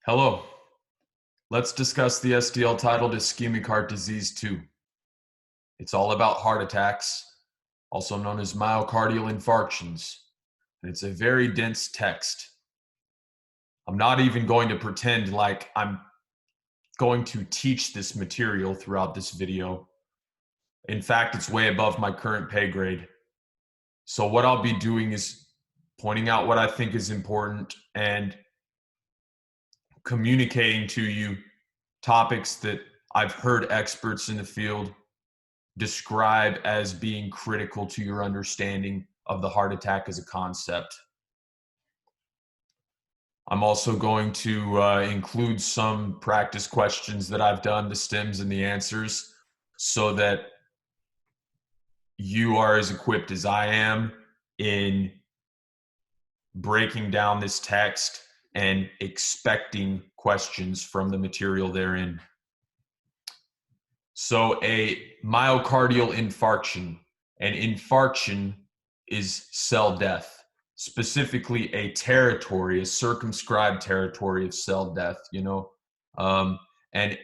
Hello. Let's discuss the SDL titled Ischemic Heart Disease 2. It's all about heart attacks, also known as myocardial infarctions, and it's a very dense text. I'm not even going to pretend like I'm going to teach this material throughout this video. In fact, it's way above my current pay grade. So what I'll be doing is pointing out what I think is important and communicating to you topics that I've heard experts in the field describe as being critical to your understanding of the heart attack as a concept. I'm also going to include some practice questions that I've done, the stems and the answers, so that you are as equipped as I am in breaking down this text and expecting questions from the material therein. So a myocardial infarction, an infarction is cell death, specifically a territory, a circumscribed territory of cell death, and an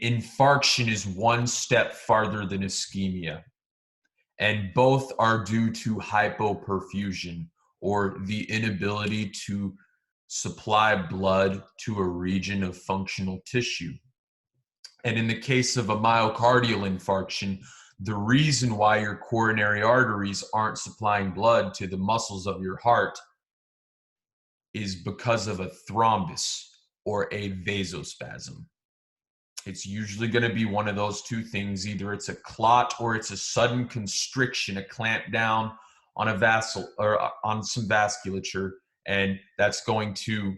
infarction is one step farther than ischemia. And both are due to hypoperfusion, or the inability to supply blood to a region of functional tissue. And in the case of a myocardial infarction, the reason why your coronary arteries aren't supplying blood to the muscles of your heart is because of a thrombus or a vasospasm. It's usually going to be one of those two things. Either it's a clot or it's a sudden constriction, a clamp down on a vessel or on some vasculature, and that's going to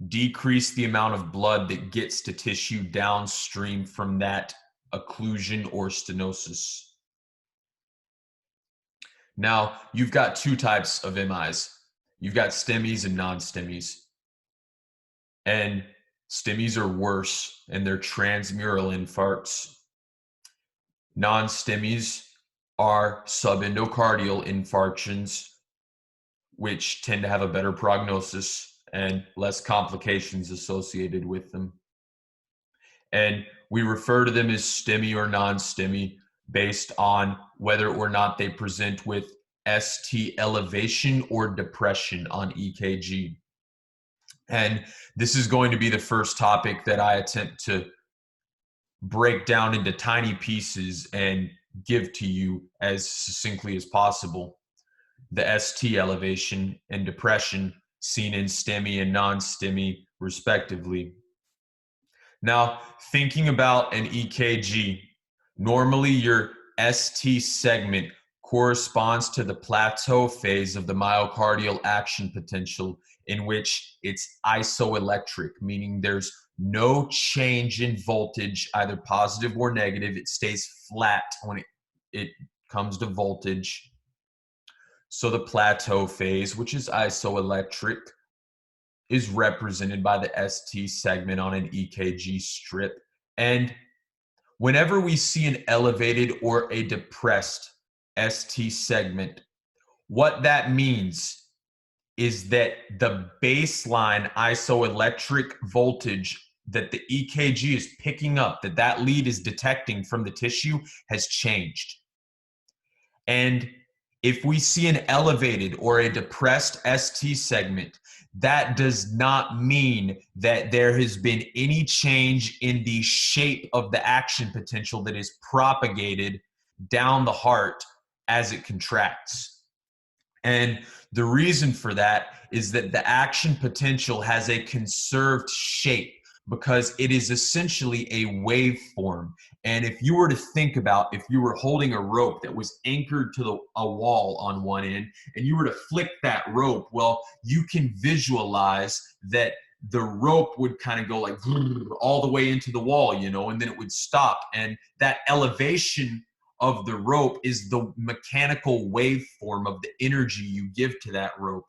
decrease the amount of blood that gets to tissue downstream from that occlusion or stenosis. Now, you've got two types of MIs. You've got STEMIs and non-STEMIs. And STEMIs are worse, and they're transmural infarcts. Non-STEMIs are subendocardial infarctions, which tend to have a better prognosis and less complications associated with them. And we refer to them as STEMI or non-STEMI based on whether or not they present with ST elevation or depression on EKG. And this is going to be the first topic that I attempt to break down into tiny pieces and give to you as succinctly as possible. The ST elevation and depression seen in STEMI and non-STEMI respectively. Now, thinking about an EKG, normally your ST segment corresponds to the plateau phase of the myocardial action potential, in which it's isoelectric, meaning there's no change in voltage, either positive or negative. It stays flat when it comes to voltage. So the plateau phase, which is isoelectric, is represented by the ST segment on an EKG strip. And whenever we see an elevated or a depressed ST segment, what that means is that the baseline isoelectric voltage that the EKG is picking up, that lead is detecting from the tissue, has changed. And if we see an elevated or a depressed ST segment, that does not mean that there has been any change in the shape of the action potential that is propagated down the heart as it contracts. And the reason for that is that the action potential has a conserved shape because it is essentially a waveform. And if you were to think about, if you were holding a rope that was anchored to a wall on one end, and you were to flick that rope, well, you can visualize that the rope would kind of go like all the way into the wall, and then it would stop. And that elevation of the rope is the mechanical waveform of the energy you give to that rope,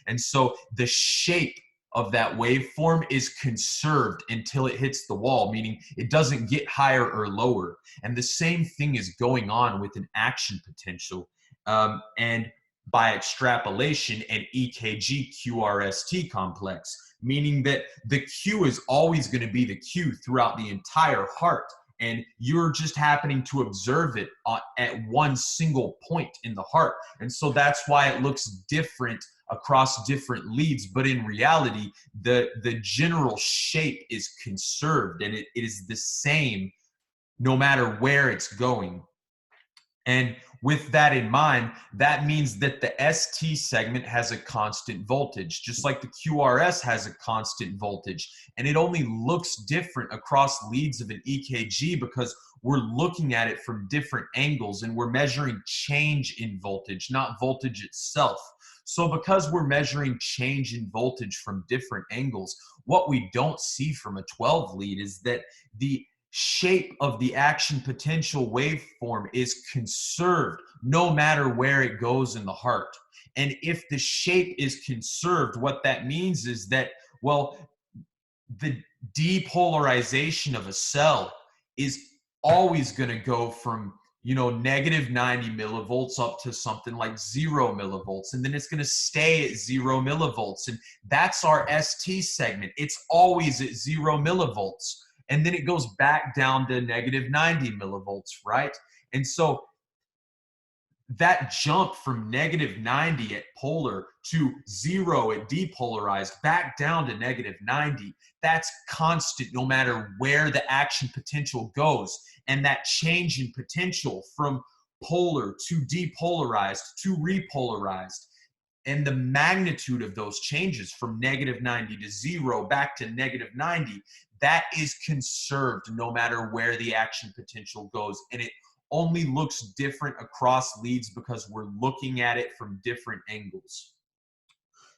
And so the shape of that waveform is conserved until it hits the wall, meaning it doesn't get higher or lower. And the same thing is going on with an action potential. And by extrapolation, an EKG QRST complex, meaning that the Q is always going to be the Q throughout the entire heart. And you're just happening to observe it at one single point in the heart. And so that's why it looks different across different leads. But in reality, the general shape is conserved, and it is the same no matter where it's going. And with that in mind, that means that the ST segment has a constant voltage, just like the QRS has a constant voltage. And it only looks different across leads of an EKG because we're looking at it from different angles and we're measuring change in voltage, not voltage itself. So because we're measuring change in voltage from different angles, what we don't see from a 12 lead is that the shape of the action potential waveform is conserved no matter where it goes in the heart. And if the shape is conserved, what that means is that, well, the depolarization of a cell is always going to go from, you know, negative 90 millivolts up to something like 0 millivolts, and then it's going to stay at 0 millivolts. And that's our ST segment. It's always at 0 millivolts. And then it goes back down to negative 90 millivolts, right? And so that jump from negative 90 at polar to 0 at depolarized, back down to negative 90, that's constant no matter where the action potential goes. And that change in potential from polar to depolarized to repolarized, and the magnitude of those changes from negative 90 to 0 back to negative 90, that is conserved no matter where the action potential goes. And it only looks different across leads because we're looking at it from different angles.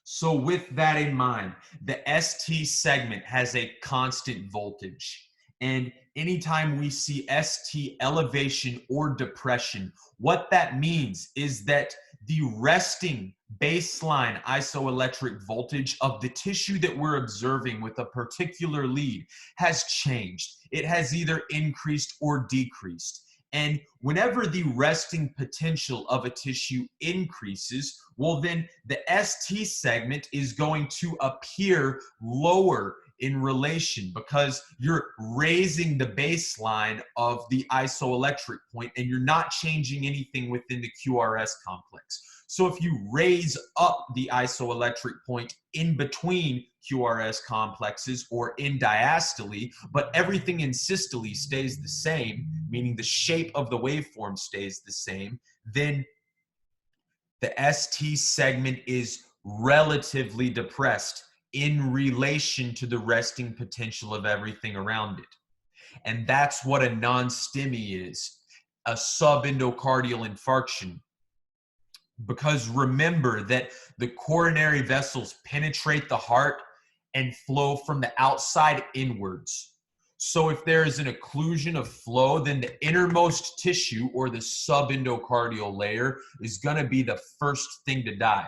So with that in mind, the ST segment has a constant voltage. And anytime we see ST elevation or depression, what that means is that the resting baseline isoelectric voltage of the tissue that we're observing with a particular lead has changed. It has either increased or decreased. And whenever the resting potential of a tissue increases, well, then the ST segment is going to appear lower in relation because you're raising the baseline of the isoelectric point and you're not changing anything within the QRS complex. So if you raise up the isoelectric point in between QRS complexes or in diastole, but everything in systole stays the same, meaning the shape of the waveform stays the same, then the ST segment is relatively depressed in relation to the resting potential of everything around it. And that's what a non-STEMI is, a subendocardial infarction. Because remember that the coronary vessels penetrate the heart and flow from the outside inwards. So if there is an occlusion of flow, then the innermost tissue or the subendocardial layer is going to be the first thing to die.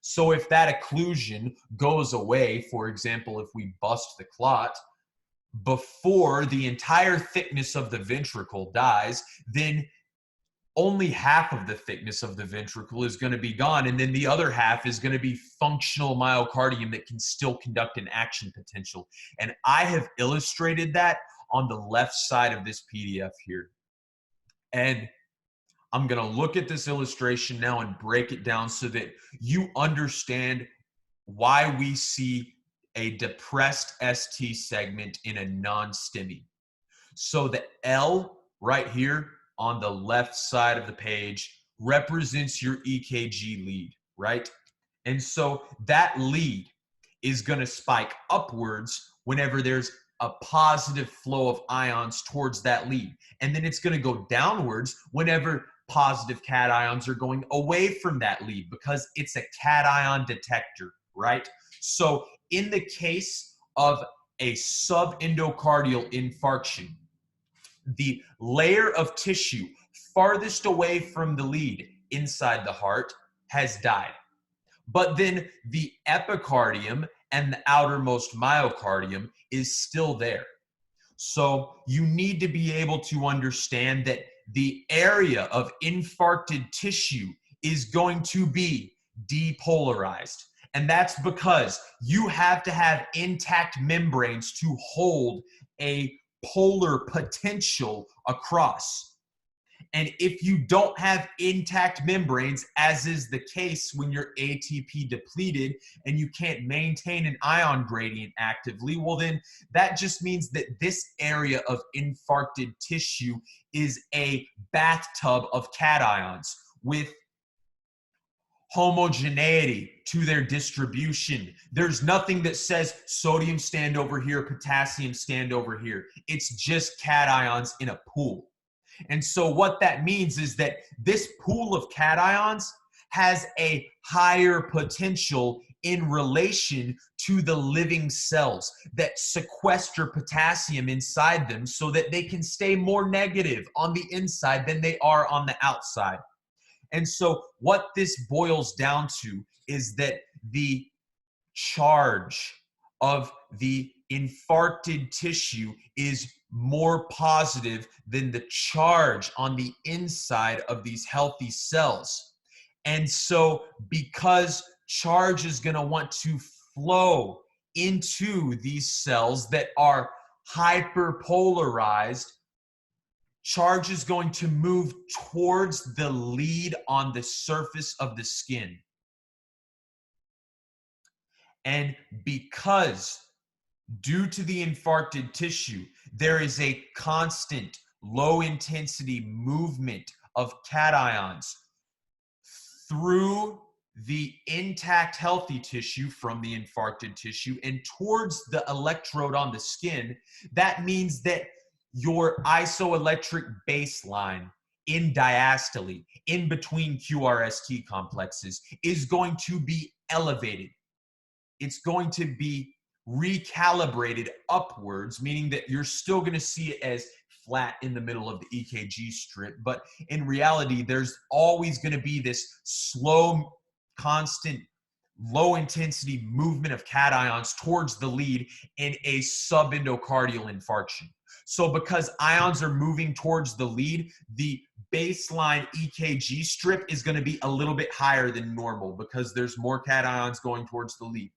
So if that occlusion goes away, for example, if we bust the clot, before the entire thickness of the ventricle dies, then only half of the thickness of the ventricle is going to be gone, and then the other half is going to be functional myocardium that can still conduct an action potential. And I have illustrated that on the left side of this PDF here. And I'm going to look at this illustration now and break it down so that you understand why we see a depressed ST segment in a non-STEMI. So the L right here on the left side of the page represents your EKG lead, right? And so that lead is going to spike upwards whenever there's a positive flow of ions towards that lead. And then it's going to go downwards whenever positive cations are going away from that lead because it's a cation detector, right? So in the case of a subendocardial infarction, the layer of tissue farthest away from the lead inside the heart has died. But then the epicardium and the outermost myocardium is still there. So you need to be able to understand that the area of infarcted tissue is going to be depolarized. And that's because you have to have intact membranes to hold a polar potential across. And if you don't have intact membranes, as is the case when you're ATP depleted and you can't maintain an ion gradient actively, well then that just means that this area of infarcted tissue is a bathtub of cations with homogeneity to their distribution. There's nothing that says sodium stand over here, potassium stand over here. It's just cations in a pool. And so what that means is that this pool of cations has a higher potential in relation to the living cells that sequester potassium inside them so that they can stay more negative on the inside than they are on the outside. And so what this boils down to is that the charge of the infarcted tissue is more positive than the charge on the inside of these healthy cells. And so because charge is going to want to flow into these cells that are hyperpolarized, charge is going to move towards the lead on the surface of the skin. And because due to the infarcted tissue, there is a constant low intensity movement of cations through the intact healthy tissue from the infarcted tissue and towards the electrode on the skin, that means that your isoelectric baseline in diastole, in between QRST complexes, is going to be elevated. It's going to be recalibrated upwards, meaning that you're still going to see it as flat in the middle of the EKG strip, but in reality, there's always going to be this slow, constant, low intensity movement of cations towards the lead in a subendocardial infarction. So because ions are moving towards the lead, the baseline EKG strip is going to be a little bit higher than normal because there's more cations going towards the lead.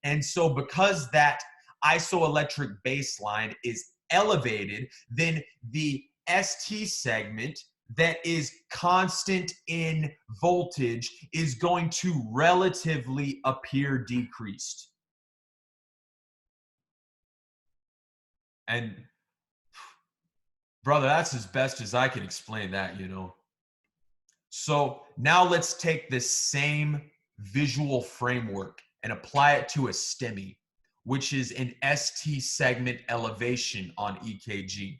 And so because that isoelectric baseline is elevated, then the ST segment that is constant in voltage is going to relatively appear decreased. And brother, that's as best as I can explain that, you know. So now let's take this same visual framework and apply it to a STEMI, which is an ST segment elevation on EKG.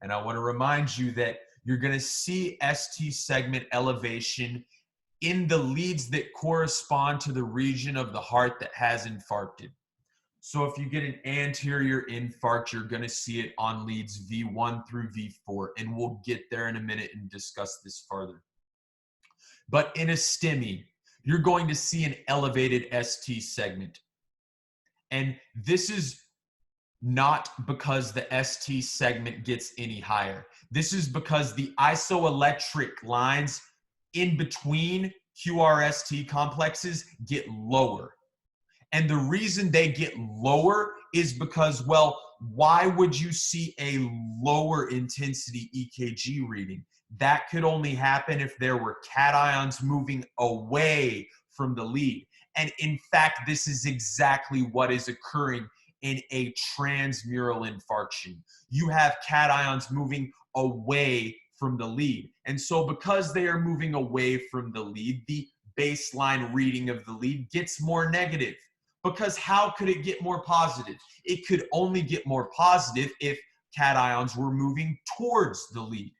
And I want to remind you that you're going to see ST segment elevation in the leads that correspond to the region of the heart that has infarcted. So if you get an anterior infarct, you're going to see it on leads V1 through V4, and we'll get there in a minute and discuss this further. But in a STEMI, you're going to see an elevated ST segment. And this is not because the ST segment gets any higher. This is because the isoelectric lines in between QRST complexes get lower. And the reason they get lower is because, well, why would you see a lower intensity EKG reading? That could only happen if there were cations moving away from the lead. And in fact, this is exactly what is occurring in a transmural infarction. You have cations moving away from the lead. And so because they are moving away from the lead, the baseline reading of the lead gets more negative. Because how could it get more positive? It could only get more positive if cations were moving towards the lead.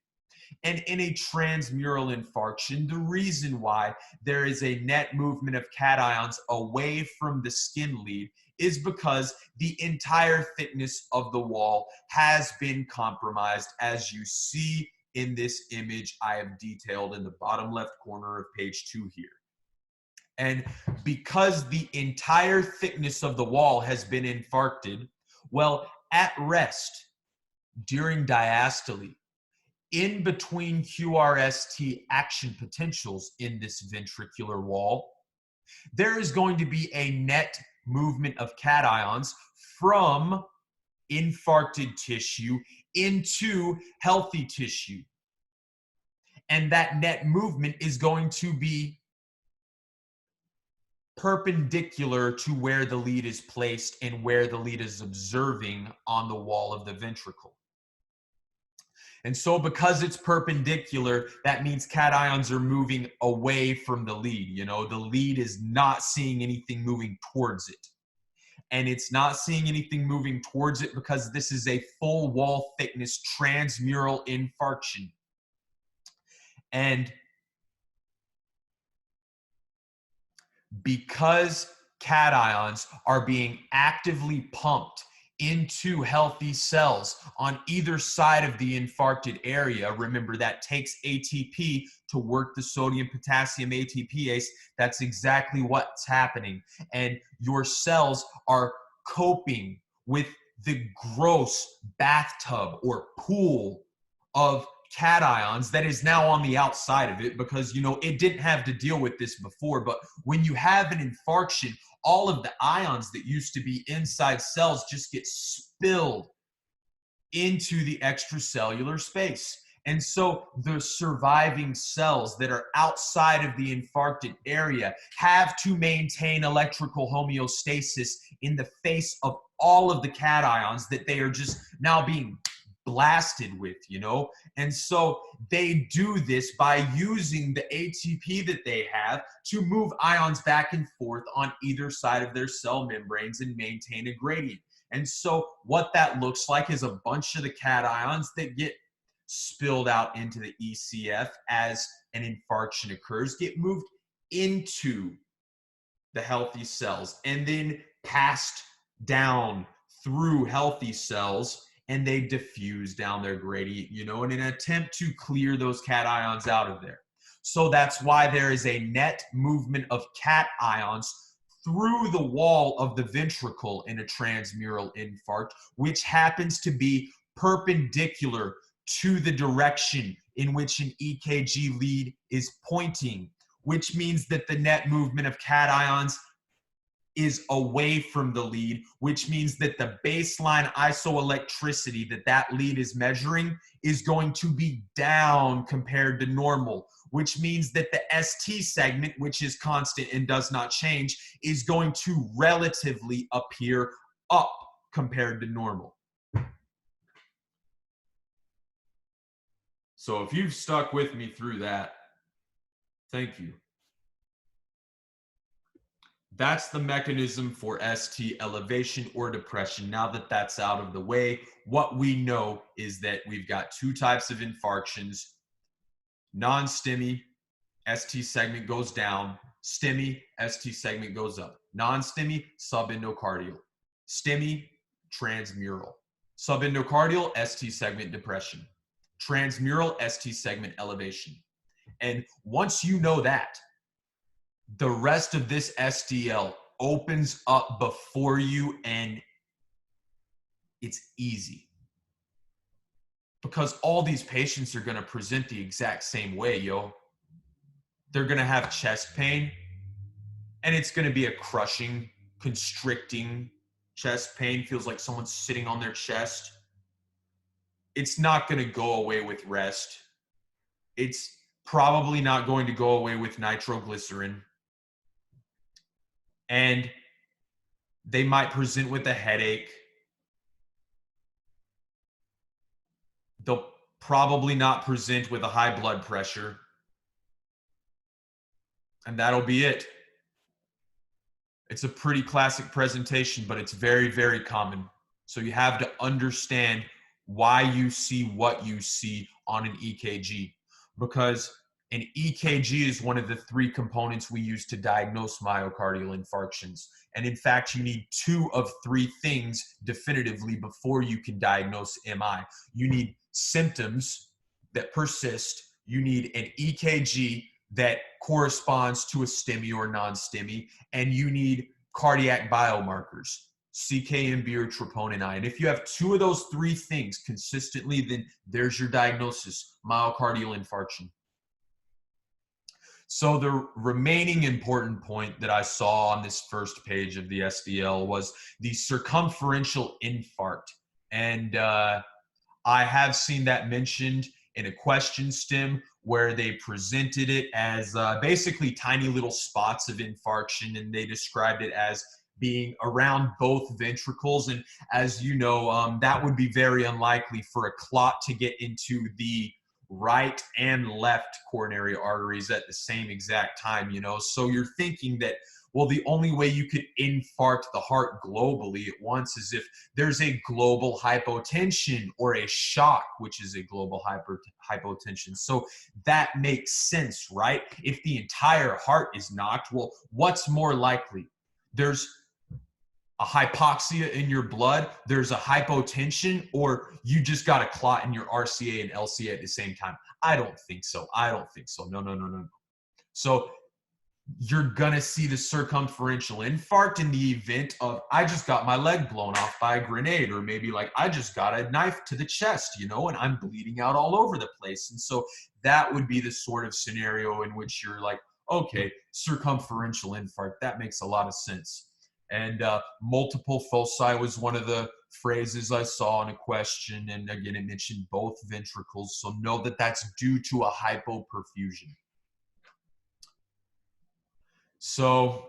And in a transmural infarction, the reason why there is a net movement of cations away from the skin lead is because the entire thickness of the wall has been compromised, as you see in this image I have detailed in the bottom left corner of page 2 here. And because the entire thickness of the wall has been infarcted, well, at rest during diastole, in between QRST action potentials in this ventricular wall, there is going to be a net movement of cations from infarcted tissue into healthy tissue. And that net movement is going to be perpendicular to where the lead is placed and where the lead is observing on the wall of the ventricle. And so because it's perpendicular, that means cations are moving away from the lead. You know, the lead is not seeing anything moving towards it. And it's not seeing anything moving towards it because this is a full wall thickness transmural infarction. And because cations are being actively pumped into healthy cells on either side of the infarcted area, remember that takes ATP to work the sodium potassium ATPase. That's exactly what's happening. And your cells are coping with the gross bathtub or pool of cations that is now on the outside of it, because, you know, it didn't have to deal with this before. But when you have an infarction, all of the ions that used to be inside cells just get spilled into the extracellular space. And so the surviving cells that are outside of the infarcted area have to maintain electrical homeostasis in the face of all of the cations that they are just now being blasted with, you know? And so they do this by using the ATP that they have to move ions back and forth on either side of their cell membranes and maintain a gradient. And so what that looks like is a bunch of the cations that get spilled out into the ECF as an infarction occurs, get moved into the healthy cells and then passed down through healthy cells, and they diffuse down their gradient, you know, in an attempt to clear those cations out of there. So that's why there is a net movement of cations through the wall of the ventricle in a transmural infarct, which happens to be perpendicular to the direction in which an EKG lead is pointing, which means that the net movement of cations is away from the lead, which means that the baseline isoelectricity that that lead is measuring is going to be down compared to normal, which means that the ST segment, which is constant and does not change, is going to relatively appear up compared to normal. So if you've stuck with me through that, thank you. That's the mechanism for ST elevation or depression. Now that that's out of the way, what we know is that we've got two types of infarctions. Non-STEMI, ST segment goes down. STEMI, ST segment goes up. Non-STEMI, subendocardial. STEMI, transmural. Subendocardial, ST segment depression. Transmural, ST segment elevation. And once you know that, the rest of this SDL opens up before you, and it's easy. Because all these patients are going to present the exact same way, yo. They're going to have chest pain, and it's going to be a crushing, constricting chest pain. Feels like someone's sitting on their chest. It's not going to go away with rest. It's probably not going to go away with nitroglycerin. And they might present with a headache. They'll probably not present with a high blood pressure. And that'll be it. It's a pretty classic presentation, but it's very, very common. So you have to understand why you see what you see on an EKG, because an EKG is one of the three components we use to diagnose myocardial infarctions. And in fact, you need two of three things definitively before you can diagnose MI. You need symptoms that persist. You need an EKG that corresponds to a STEMI or non-STEMI, and you need cardiac biomarkers. CKMB or troponin I. And if you have two of those three things consistently, then there's your diagnosis, myocardial infarction. So the remaining important point that I saw on this first page of the SDL was the circumferential infarct. And I have seen that mentioned in a question stem where they presented it as basically tiny little spots of infarction, and they described it as being around both ventricles. And as you know, that would be very unlikely for a clot to get into the right and left coronary arteries at the same exact time, you know. So you're thinking that, well, the only way you could infarct the heart globally at once is if there's a global hypotension or a shock, which is a global hypotension. So that makes sense, right? If the entire heart is knocked, well, what's more likely? There's a hypoxia in your blood, there's a hypotension, or you just got a clot in your RCA and LCA at the same time? I don't think so. I don't think so. No. So you're gonna see the circumferential infarct in the event of, I just got my leg blown off by a grenade, or maybe like I just got a knife to the chest, you know, and I'm bleeding out all over the place. And so that would be the sort of scenario in which you're like, okay, circumferential infarct, that makes a lot of sense. And multiple foci was one of the phrases I saw in a question. And again, it mentioned both ventricles. So know that that's due to a hypoperfusion. So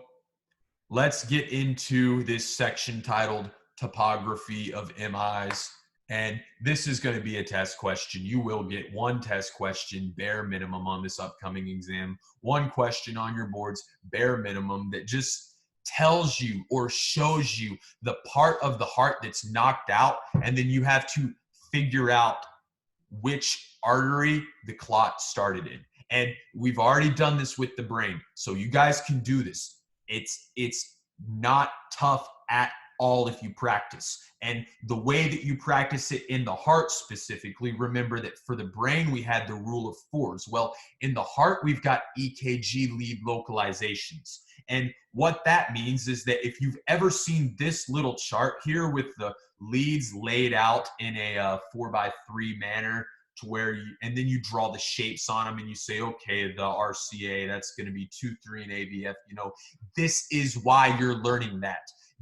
let's get into this section titled Topography of AMIs. And this is going to be a test question. You will get one test question, bare minimum, on this upcoming exam. One question on your boards, bare minimum, that just tells you or shows you the part of the heart that's knocked out, and then you have to figure out which artery the clot started in. And we've already done this with the brain, so you guys can do this. It's not tough at all if you practice. And the way that you practice it in the heart specifically, remember that for the brain we had the rule of fours. Well, in the heart we've got EKG lead localizations. And what that means is that if you've ever seen this little chart here with the leads laid out in a 4x3 manner, to where you, and then you draw the shapes on them and you say, okay, the RCA, that's going to be 2, 3, and AVF, you know, this is why you're learning that.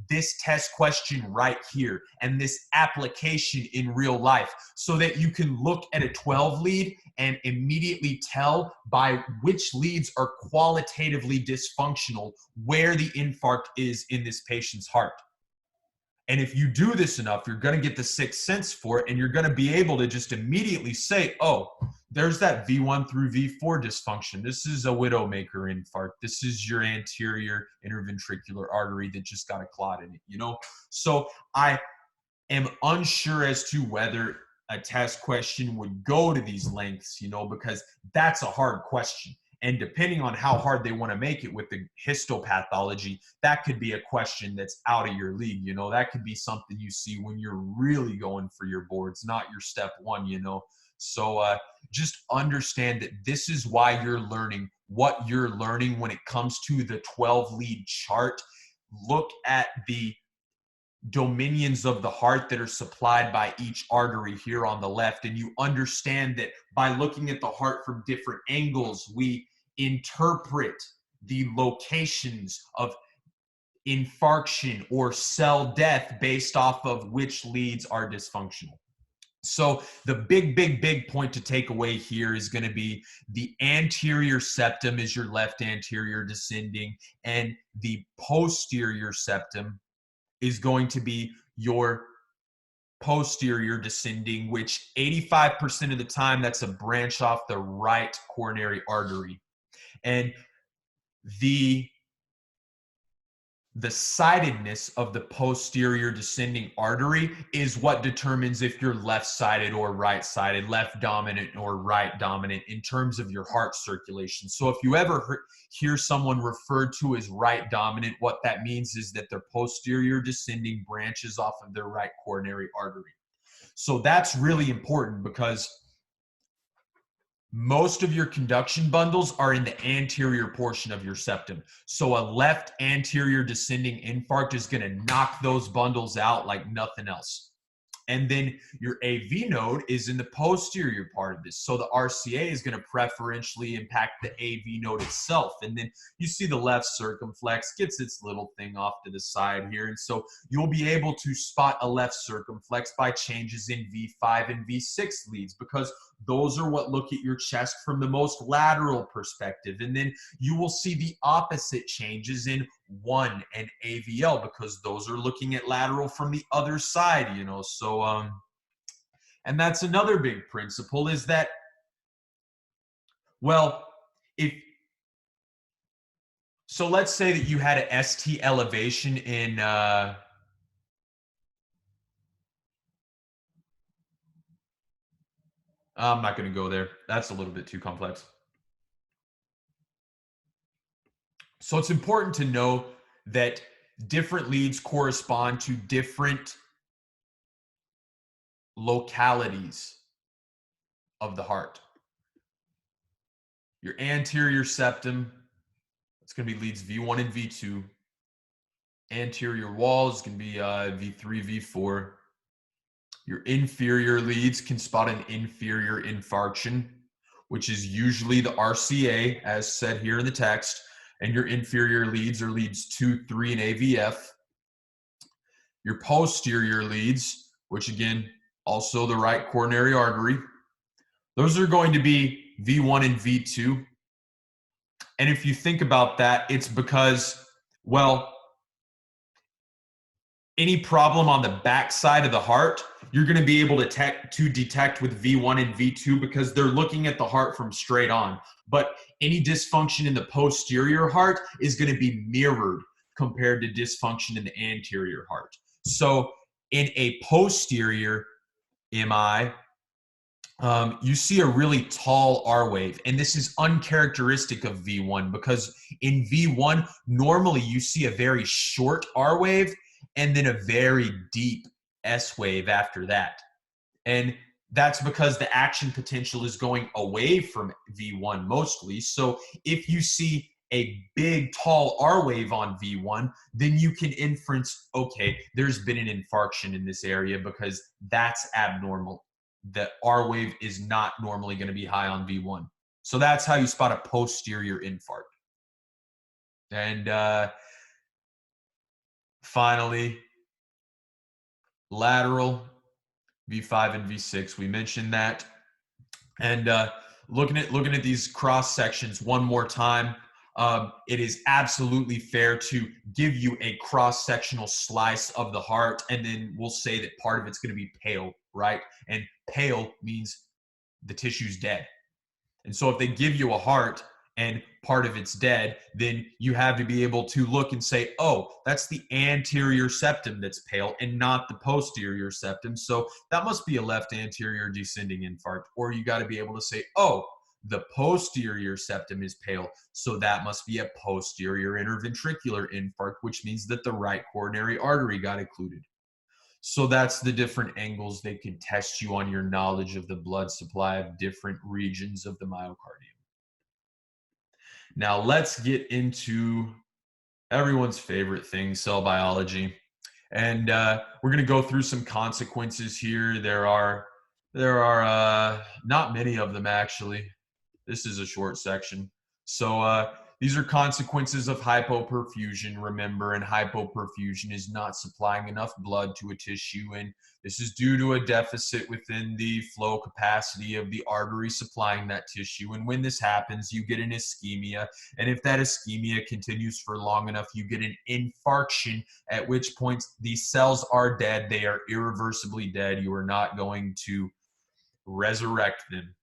This test question right here and this application in real life, so that you can look at a 12 lead and immediately tell by which leads are qualitatively dysfunctional where the infarct is in this patient's heart. And if you do this enough, you're going to get the sixth sense for it, and you're going to be able to just immediately say, oh, there's that V1 through V4 dysfunction. This is a widowmaker infarct. This is your anterior interventricular artery that just got a clot in it, you know? So I am unsure as to whether a test question would go to these lengths, you know, because that's a hard question. And depending on how hard they want to make it with the histopathology, that could be a question that's out of your league. You know, that could be something you see when you're really going for your boards, not your step one, you know. So just understand that this is why you're learning what you're learning when it comes to the 12 lead chart. Look at the dominions of the heart that are supplied by each artery here on the left, and you understand that by looking at the heart from different angles, we interpret the locations of infarction or cell death based off of which leads are dysfunctional. So the big point to take away here is going to be the anterior septum is your left anterior descending, and the posterior septum is going to be your posterior descending, which 85% of the time that's a branch off the right coronary artery. And the sidedness of the posterior descending artery is what determines if you're left-sided or right-sided, left dominant or right dominant in terms of your heart circulation. So if you ever hear someone referred to as right dominant, what that means is that their posterior descending branches off of their right coronary artery. So that's really important, because most of your conduction bundles are in the anterior portion of your septum. So a left anterior descending infarct is going to knock those bundles out like nothing else. And then your AV node is in the posterior part of this. So the RCA is going to preferentially impact the AV node itself. And then you see the left circumflex gets its little thing off to the side here. And so you'll be able to spot a left circumflex by changes in V5 and V6 leads, because those are what look at your chest from the most lateral perspective. And then you will see the opposite changes in 1 and AVL, because those are looking at lateral from the other side, you know. So and that's another big principle, is that, well, if so, let's say that you had an ST elevation in I'm not going to go there. That's a little bit too complex. So it's important to know that different leads correspond to different localities of the heart. Your anterior septum, it's going to be leads V1 and V2. Anterior wall is going to be V3, V4. Your inferior leads can spot an inferior infarction, which is usually the RCA, as said here in the text. And your inferior leads are leads 2, 3, and AVF. Your posterior leads, which again, also the right coronary artery, those are going to be V1 and V2. And if you think about that, it's because, well, any problem on the back side of the heart, you're going to be able to detect with V1 and V2, because they're looking at the heart from straight on. But any dysfunction in the posterior heart is going to be mirrored compared to dysfunction in the anterior heart. So in a posterior MI, you see a really tall R wave, and this is uncharacteristic of V1, because in V1, normally you see a very short R wave and then a very deep S wave after that. And that's because the action potential is going away from V1 mostly. So if you see a big tall R wave on V1, then you can inference, okay, there's been an infarction in this area, because that's abnormal. The R wave is not normally going to be high on V1. So that's how you spot a posterior infarct. And finally, lateral, V5 and V6. We mentioned that. And looking at these cross sections one more time, it is absolutely fair to give you a cross sectional slice of the heart, and then we'll say that part of it's going to be pale, right? And pale means the tissue's dead. And so if they give you a heart and part of it's dead, then you have to be able to look and say, oh, that's the anterior septum that's pale and not the posterior septum. So that must be a left anterior descending infarct. Or you got to be able to say, oh, the posterior septum is pale, so that must be a posterior interventricular infarct, which means that the right coronary artery got occluded. So that's the different angles they can test you on your knowledge of the blood supply of different regions of the myocardium. Now let's get into everyone's favorite thing, cell biology. And we're going to go through some consequences here. There are not many of them, actually. This is a short section. So these are consequences of hypoperfusion, remember, and hypoperfusion is not supplying enough blood to a tissue, and this is due to a deficit within the flow capacity of the artery supplying that tissue. And when this happens, you get an ischemia, and if that ischemia continues for long enough, you get an infarction, at which point these cells are dead. They are irreversibly dead. You are not going to resurrect them.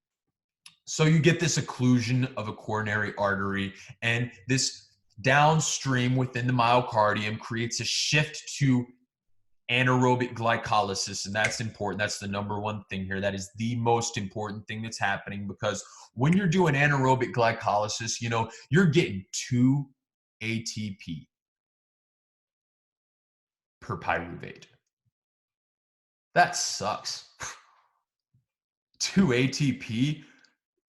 So you get this occlusion of a coronary artery, and this downstream within the myocardium creates a shift to anaerobic glycolysis, and that's important. That's the number one thing here. That is the most important thing that's happening, because when you're doing anaerobic glycolysis, you know, you're getting 2 ATP per pyruvate. That sucks. 2 ATP?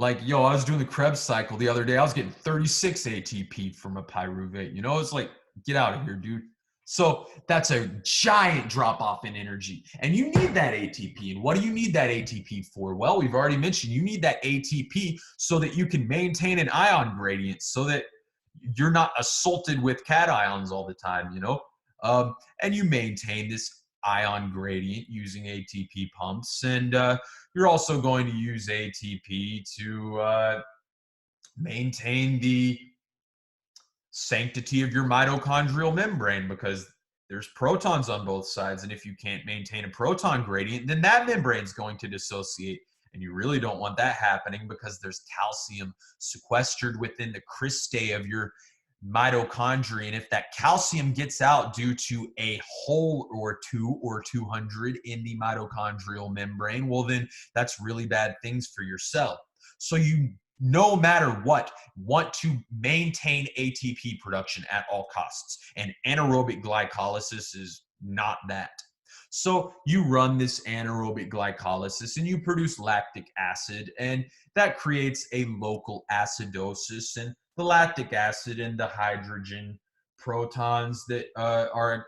Like, yo, I was doing the Krebs cycle the other day. I was getting 36 ATP from a pyruvate. You know, it's like, get out of here, dude. So that's a giant drop off in energy. And you need that ATP. And what do you need that ATP for? Well, we've already mentioned you need that ATP so that you can maintain an ion gradient so that you're not assaulted with cations all the time, you know? And you maintain this ion gradient using ATP pumps. And you're also going to use ATP to maintain the sanctity of your mitochondrial membrane because there's protons on both sides. And if you can't maintain a proton gradient, then that membrane is going to dissociate. And you really don't want that happening because there's calcium sequestered within the cristae of your mitochondria. And if that calcium gets out due to a hole or two or 200 in the mitochondrial membrane, well, then that's really bad things for your cell. So you, no matter what, want to maintain ATP production at all costs. And anaerobic glycolysis is not that. So you run this anaerobic glycolysis and you produce lactic acid, and that creates a local acidosis. And the lactic acid and the hydrogen protons that are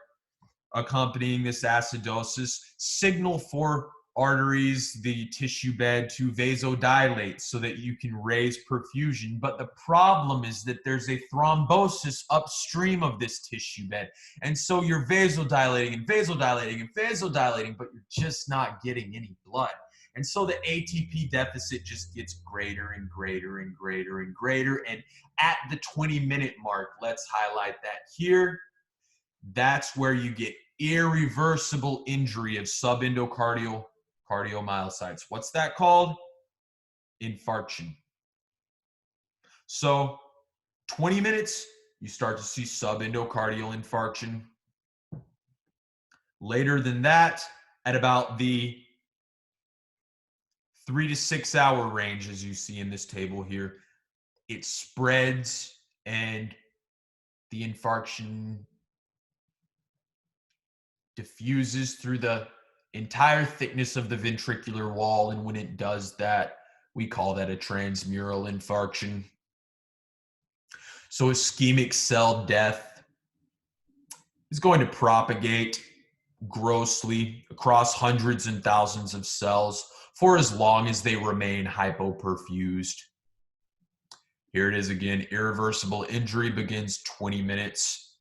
accompanying this acidosis signal for arteries, the tissue bed, to vasodilate so that you can raise perfusion. But the problem is that there's a thrombosis upstream of this tissue bed. And so you're vasodilating and vasodilating and vasodilating, but you're just not getting any blood. And so the ATP deficit just gets greater and greater and greater and greater. And at the 20-minute mark, let's highlight that here, that's where you get irreversible injury of subendocardial cardiomyocytes. What's that called? Infarction. So 20 minutes, you start to see subendocardial infarction. Later than that, at about the 3 to 6 hour range, as you see in this table here, it spreads and the infarction diffuses through the entire thickness of the ventricular wall. And when it does that, we call that a transmural infarction. So ischemic cell death is going to propagate grossly across hundreds and thousands of cells for as long as they remain hypoperfused. Here it is again, irreversible injury begins 20 minutes.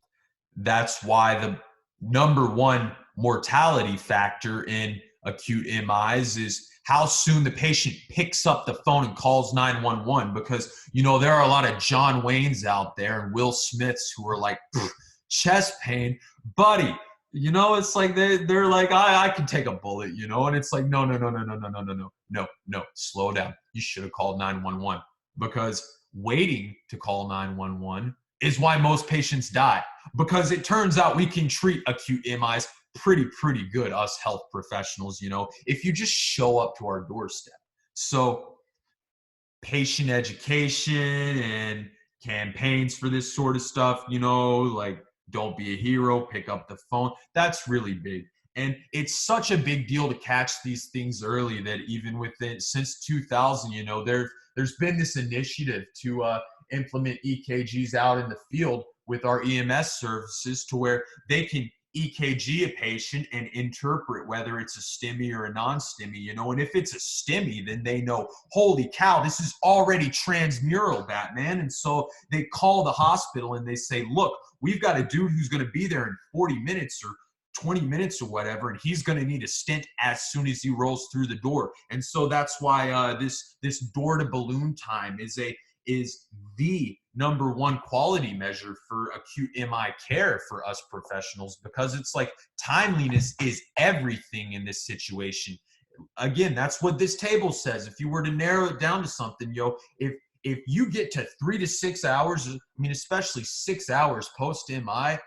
That's why the number one mortality factor in acute MIs is how soon the patient picks up the phone and calls 911, because, you know, there are a lot of John Waynes out there and Will Smiths who are like, chest pain, buddy. You know, it's like they're like, I can take a bullet, you know, and it's like, no, slow down. You should have called 911, because waiting to call 911 is why most patients die, because it turns out we can treat acute MIs pretty good, us health professionals, you know, if you just show up to our doorstep. So patient education and campaigns for this sort of stuff, you know, like don't be a hero, pick up the phone. That's really big. And it's such a big deal to catch these things early that even within, since 2000, you know, there's been this initiative to implement EKGs out in the field with our EMS services, to where they can EKG a patient and interpret whether it's a STEMI or a non-STEMI, you know, and if it's a STEMI, then they know, holy cow, this is already transmural, Batman. And so they call the hospital and they say, look, we've got a dude who's going to be there in 40 minutes or 20 minutes or whatever, and he's going to need a stent as soon as he rolls through the door. And so that's why this door to balloon time is the number one quality measure for acute MI care for us professionals, because it's like timeliness is everything in this situation. Again, that's what this table says. If you were to narrow it down to something, yo, if you get to 3 to 6 hours, I mean, especially 6 hours post MI,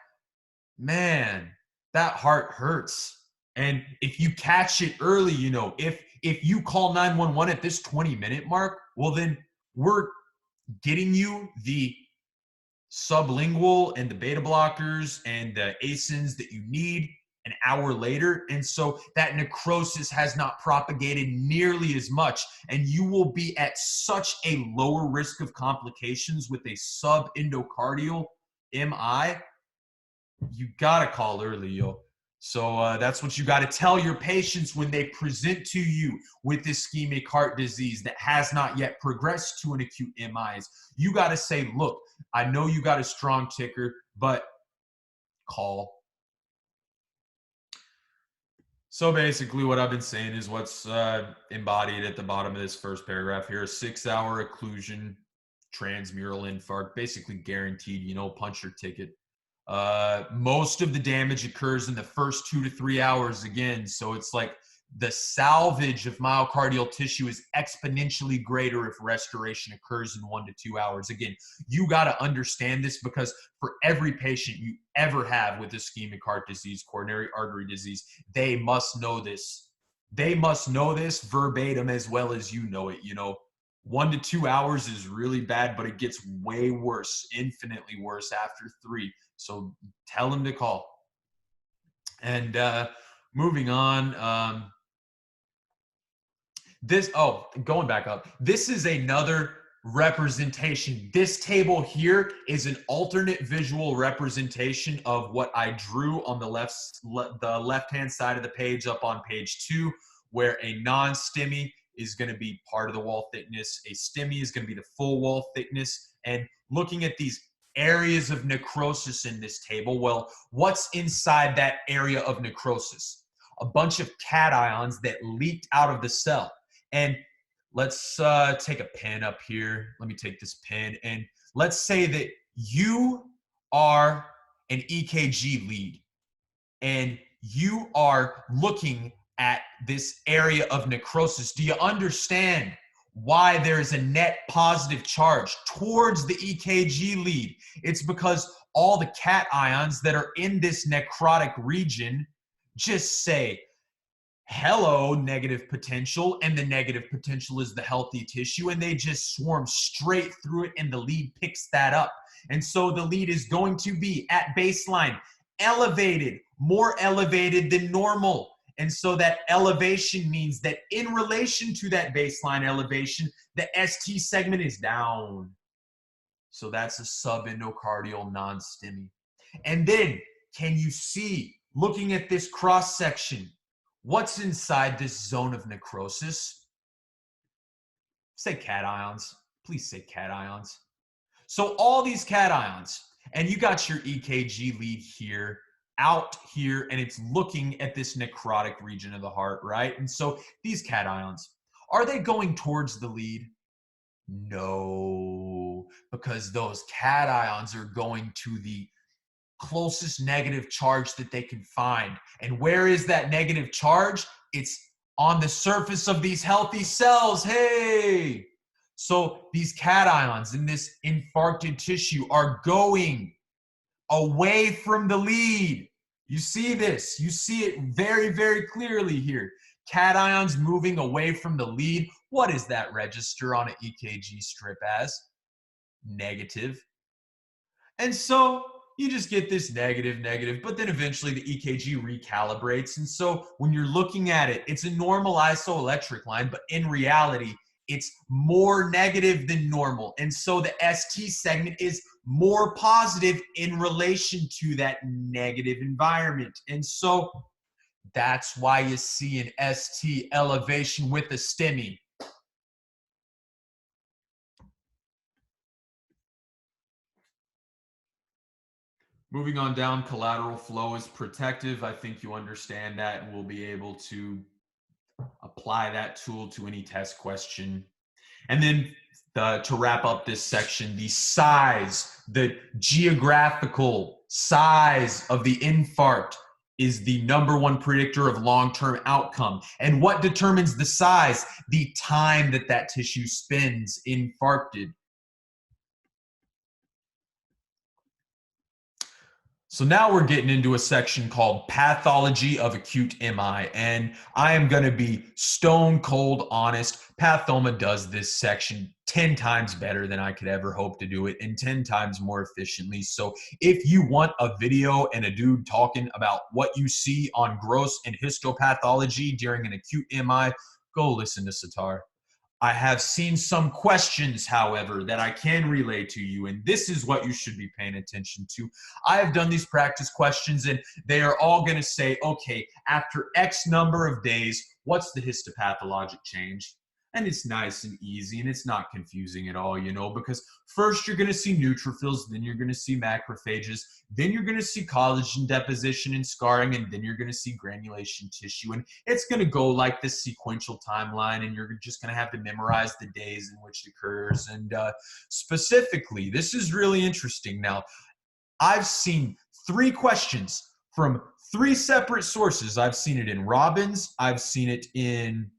man, that heart hurts. And if you catch it early, you know, if you call 911 at this 20-minute mark, well, then we're getting you the sublingual and the beta blockers and the ASINs that you need an hour later. And so that necrosis has not propagated nearly as much. And you will be at such a lower risk of complications with a subendocardial MI. You got to call early, yo. So that's what you got to tell your patients when they present to you with ischemic heart disease that has not yet progressed to an acute MIs. You got to say, look, I know you got a strong ticker, but call. So basically what I've been saying is what's embodied at the bottom of this first paragraph here: a 6-hour occlusion, transmural infarct, basically guaranteed, you know, punch your ticket. Most of the damage occurs in the first 2 to 3 hours again. So it's like the salvage of myocardial tissue is exponentially greater if restoration occurs in 1 to 2 hours. Again, you got to understand this, because for every patient you ever have with ischemic heart disease, coronary artery disease, they must know this. They must know this verbatim as well as you know it. You know, 1 to 2 hours is really bad, but it gets way worse, infinitely worse after 3. So tell them to call. And moving on, going back up, this is another representation. This table here is an alternate visual representation of what I drew on the left-hand side of the page up on page 2, where a non-STEMI is going to be part of the wall thickness. A STEMI is going to be the full wall thickness. And looking at these areas of necrosis in this table, well, what's inside that area of necrosis? A bunch of cations that leaked out of the cell. And let's take a pen up here. Let me take this pen, and let's say that you are an EKG lead and you are looking at this area of necrosis. Do you understand why there is a net positive charge towards the EKG lead? It's because all the cations that are in this necrotic region just say, hello, negative potential, and the negative potential is the healthy tissue, and they just swarm straight through it, and the lead picks that up. And so the lead is going to be at baseline elevated, more elevated than normal. And so that elevation means that in relation to that baseline elevation, the ST segment is down. So that's a subendocardial non-STEMI. And then, can you see, looking at this cross section, what's inside this zone of necrosis? Say cations. Please say cations. So all these cations, and you got your EKG lead here, out here, and it's looking at this necrotic region of the heart, right? And so these cations, are they going towards the lead? No, because those cations are going to the closest negative charge that they can find. And where is that negative charge? It's on the surface of these healthy cells. Hey! So these cations in this infarcted tissue are going away from the lead. You see this. You see it very, very clearly here. Cations moving away from the lead. What does that register on an EKG strip as? Negative. And so you just get this negative, negative, but then eventually the EKG recalibrates. And so when you're looking at it, it's a normal isoelectric line, but in reality, it's more negative than normal. And so the ST segment is more positive in relation to that negative environment. And so that's why you see an ST elevation with a STEMI. Moving on down, collateral flow is protective. I think you understand that, and we'll be able to apply that tool to any test question. And then to wrap up this section, the size, the geographical size of the infarct is the #1 predictor of long-term outcome. And what determines the size? The time that that tissue spends infarcted. So now we're getting into a section called Pathology of Acute MI, and I am going to be stone cold honest. Pathoma does this section 10 times better than I could ever hope to do it, and 10 times more efficiently. So if you want a video and a dude talking about what you see on gross and histopathology during an acute MI, go listen to Sitar. I have seen some questions, however, that I can relay to you, and this is what you should be paying attention to. I have done these practice questions, and they are all going to say, okay, after X number of days, what's the histopathologic change? And it's nice and easy, and it's not confusing at all, you know, because first you're going to see neutrophils, then you're going to see macrophages, then you're going to see collagen deposition and scarring, and then you're going to see granulation tissue. And it's going to go like this sequential timeline, and you're just going to have to memorize the days in which it occurs. And specifically, this is really interesting. Now, I've seen 3 questions from 3 separate sources. I've seen it in Robbins, I've seen it in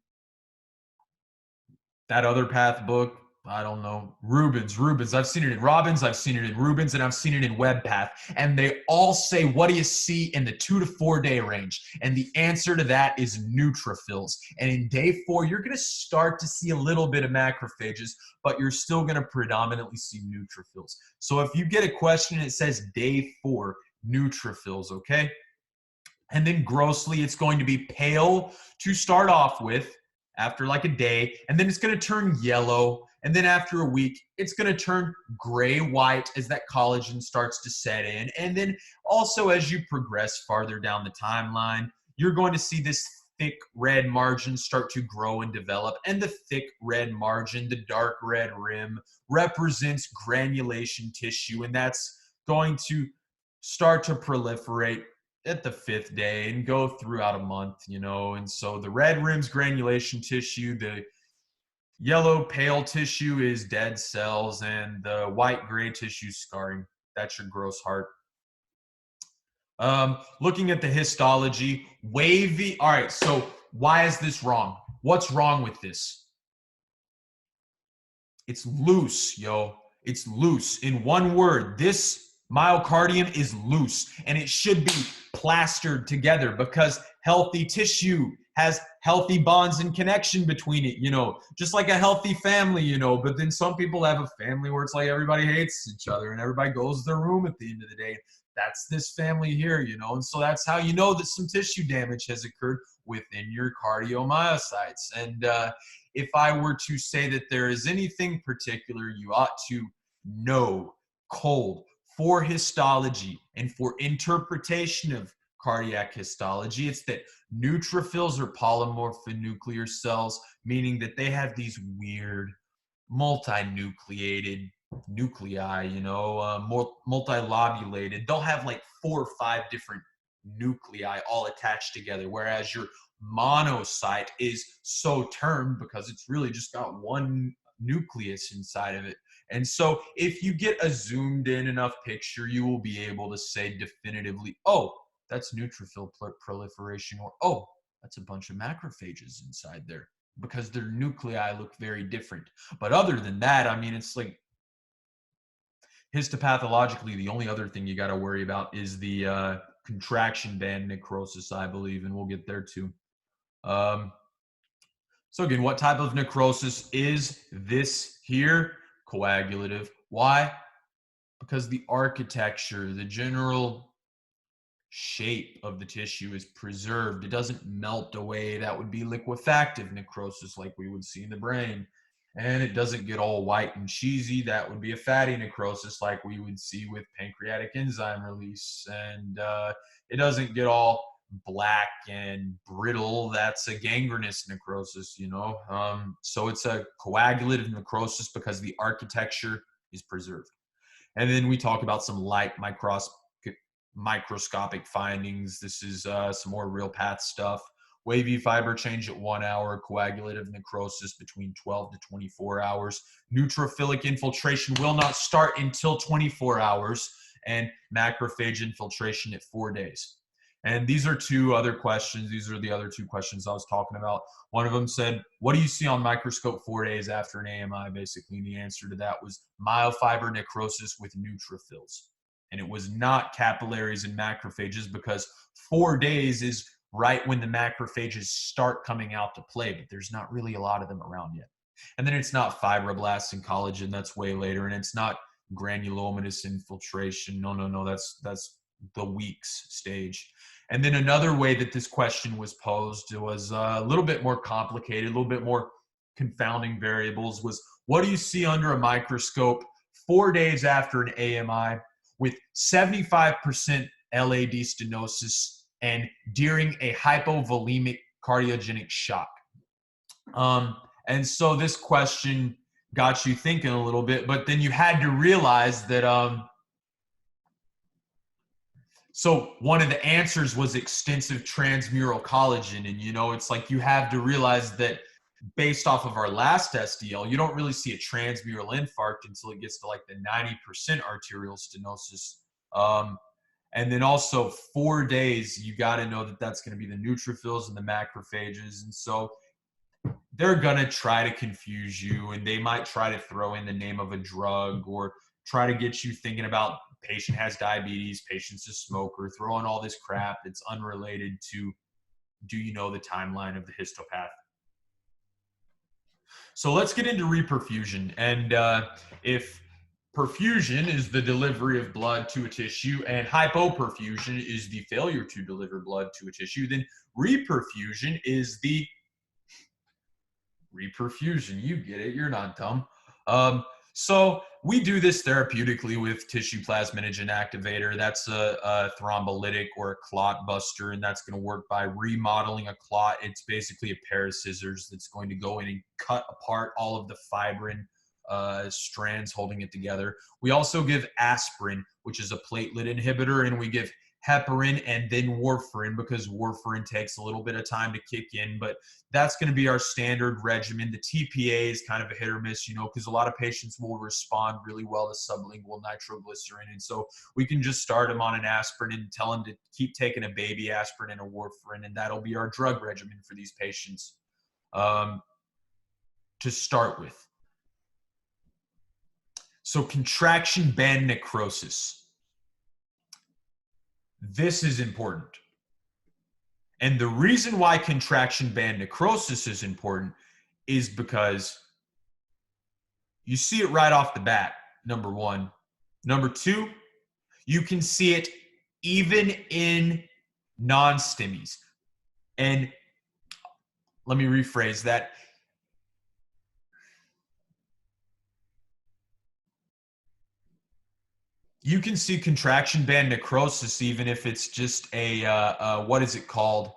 that other path book, I don't know, Rubens. I've seen it in Robbins, I've seen it in Rubens, and I've seen it in WebPath. And they all say, what do you see in the 2 to 4 day range? And the answer to that is neutrophils. And in day 4, you're going to start to see a little bit of macrophages, but you're still going to predominantly see neutrophils. So if you get a question and it says day 4, neutrophils, okay? And then grossly, it's going to be pale to start off with, after like a day, and then it's going to turn yellow, and then after a week it's going to turn gray-white as that collagen starts to set in. And then also as you progress farther down the timeline, you're going to see this thick red margin start to grow and develop, and the thick red margin, the dark red rim, represents granulation tissue, and that's going to start to proliferate at the 5th day and go throughout a month, you know. And so the red rim's granulation tissue, the yellow pale tissue is dead cells, and the white gray tissue scarring. That's your gross heart. Looking at the histology, wavy. All right, so why is this wrong? What's wrong with this? It's loose, yo. It's loose. In one word, this myocardium is loose, and it should be plastered together, because healthy tissue has healthy bonds and connection between it, you know, just like a healthy family, you know. But then some people have a family where it's like everybody hates each other and everybody goes to their room at the end of the day. That's this family here, you know. And so that's how you know that some tissue damage has occurred within your cardiomyocytes. And if I were to say that there is anything particular you ought to know cold for histology and for interpretation of cardiac histology, it's that neutrophils are polymorphic nuclear cells, meaning that they have these weird multinucleated nuclei, you know, multilobulated. They'll have like 4 or 5 different nuclei all attached together, whereas your monocyte is so termed because it's really just got one nucleus inside of it. And so if you get a zoomed in enough picture, you will be able to say definitively, oh, that's neutrophil proliferation, or oh, that's a bunch of macrophages inside there, because their nuclei look very different. But other than that, I mean, it's like histopathologically, the only other thing you got to worry about is the contraction band necrosis, I believe, and we'll get there too. So again, what type of necrosis is this here? Coagulative. Why? Because the architecture, the general shape of the tissue is preserved. It doesn't melt away. That would be liquefactive necrosis like we would see in the brain. And it doesn't get all white and cheesy. That would be a fatty necrosis like we would see with pancreatic enzyme release. And it doesn't get all black and brittle. That's a gangrenous necrosis, you know. So it's a coagulative necrosis because the architecture is preserved. And then we talk about some light microscopic findings. This is some more real path stuff. Wavy fiber change at 1 hour, coagulative necrosis between 12 to 24 hours. Neutrophilic infiltration will not start until 24 hours, and macrophage infiltration at 4 days. And these are 2 other questions. These are the other 2 questions I was talking about. One of them said, what do you see on microscope 4 days after an AMI, basically? And the answer to that was myofiber necrosis with neutrophils. and it was not capillaries and macrophages, because 4 days is right when the macrophages start coming out to play, but there's not really a lot of them around yet. And then it's not fibroblasts and collagen, that's way later, and it's not granulomatous infiltration. No, that's the weeks stage. And then another way that this question was posed was a little bit more complicated, a little bit more confounding variables, was what do you see under a microscope 4 days after an AMI with 75% LAD stenosis and during a hypovolemic cardiogenic shock? And so this question got you thinking a little bit, but then you had to realize that so one of the answers was extensive transmural collagen. And, you know, it's like you have to realize that based off of our last SDL, you don't really see a transmural infarct until it gets to like the 90% arterial stenosis. And then also 4 days, you got to know that that's going to be the neutrophils and the macrophages. And so they're going to try to confuse you, and they might try to throw in the name of a drug or try to get you thinking about patient has diabetes, patient's a smoker, throw in all this crap that's unrelated to, do you know the timeline of the histopath? So let's get into reperfusion. And if perfusion is the delivery of blood to a tissue and hypoperfusion is the failure to deliver blood to a tissue, then reperfusion is the reperfusion. You get it. You're not dumb. So we do this therapeutically with tissue plasminogen activator. That's a thrombolytic or a clot buster, and that's going to work by remodeling a clot. It's basically a pair of scissors that's going to go in and cut apart all of the fibrin strands holding it together. We also give aspirin, which is a platelet inhibitor, and we give heparin and then warfarin, because warfarin takes a little bit of time to kick in, but that's going to be our standard regimen. The TPA is kind of a hit or miss, you know, because a lot of patients will respond really well to sublingual nitroglycerin, and so we can just start them on an aspirin and tell them to keep taking a baby aspirin and a warfarin, and that'll be our drug regimen for these patients to start with. So contraction band necrosis. This is important. And the reason why contraction band necrosis is important is because you see it right off the bat, number one. Number two, you can see it even in non-STEMIs. And let me rephrase that. You can see contraction band necrosis even if it's just a, what is it called?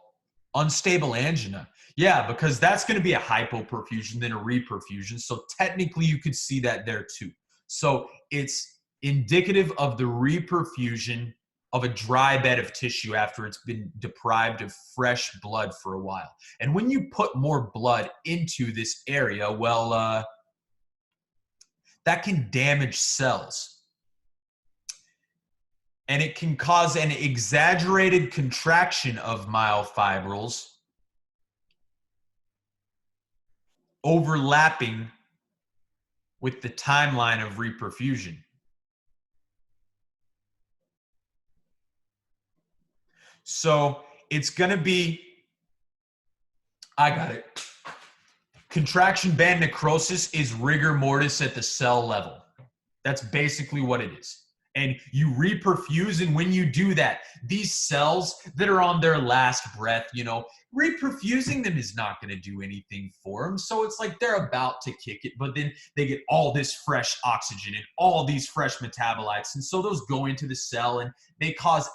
Unstable angina. Yeah, because that's going to be a hypoperfusion, then a reperfusion. So technically you could see that there too. So it's indicative of the reperfusion of a dry bed of tissue after it's been deprived of fresh blood for a while. And when you put more blood into this area, well, that can damage cells. And it can cause an exaggerated contraction of myofibrils overlapping with the timeline of reperfusion. So it's going to be, I got it. Contraction band necrosis is rigor mortis at the cell level. That's basically what it is. And you reperfuse, and when you do that, these cells that are on their last breath, you know, reperfusing them is not going to do anything for them. So it's like they're about to kick it, but then they get all this fresh oxygen and all these fresh metabolites. And so those go into the cell and they cause,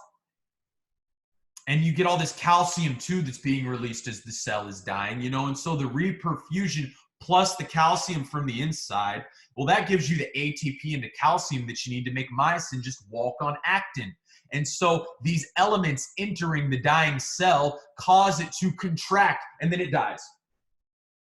and you get all this calcium too that's being released as the cell is dying, you know, and so the reperfusion plus the calcium from the inside, well, that gives you the ATP and the calcium that you need to make myosin just walk on actin. And so these elements entering the dying cell cause it to contract, and then it dies.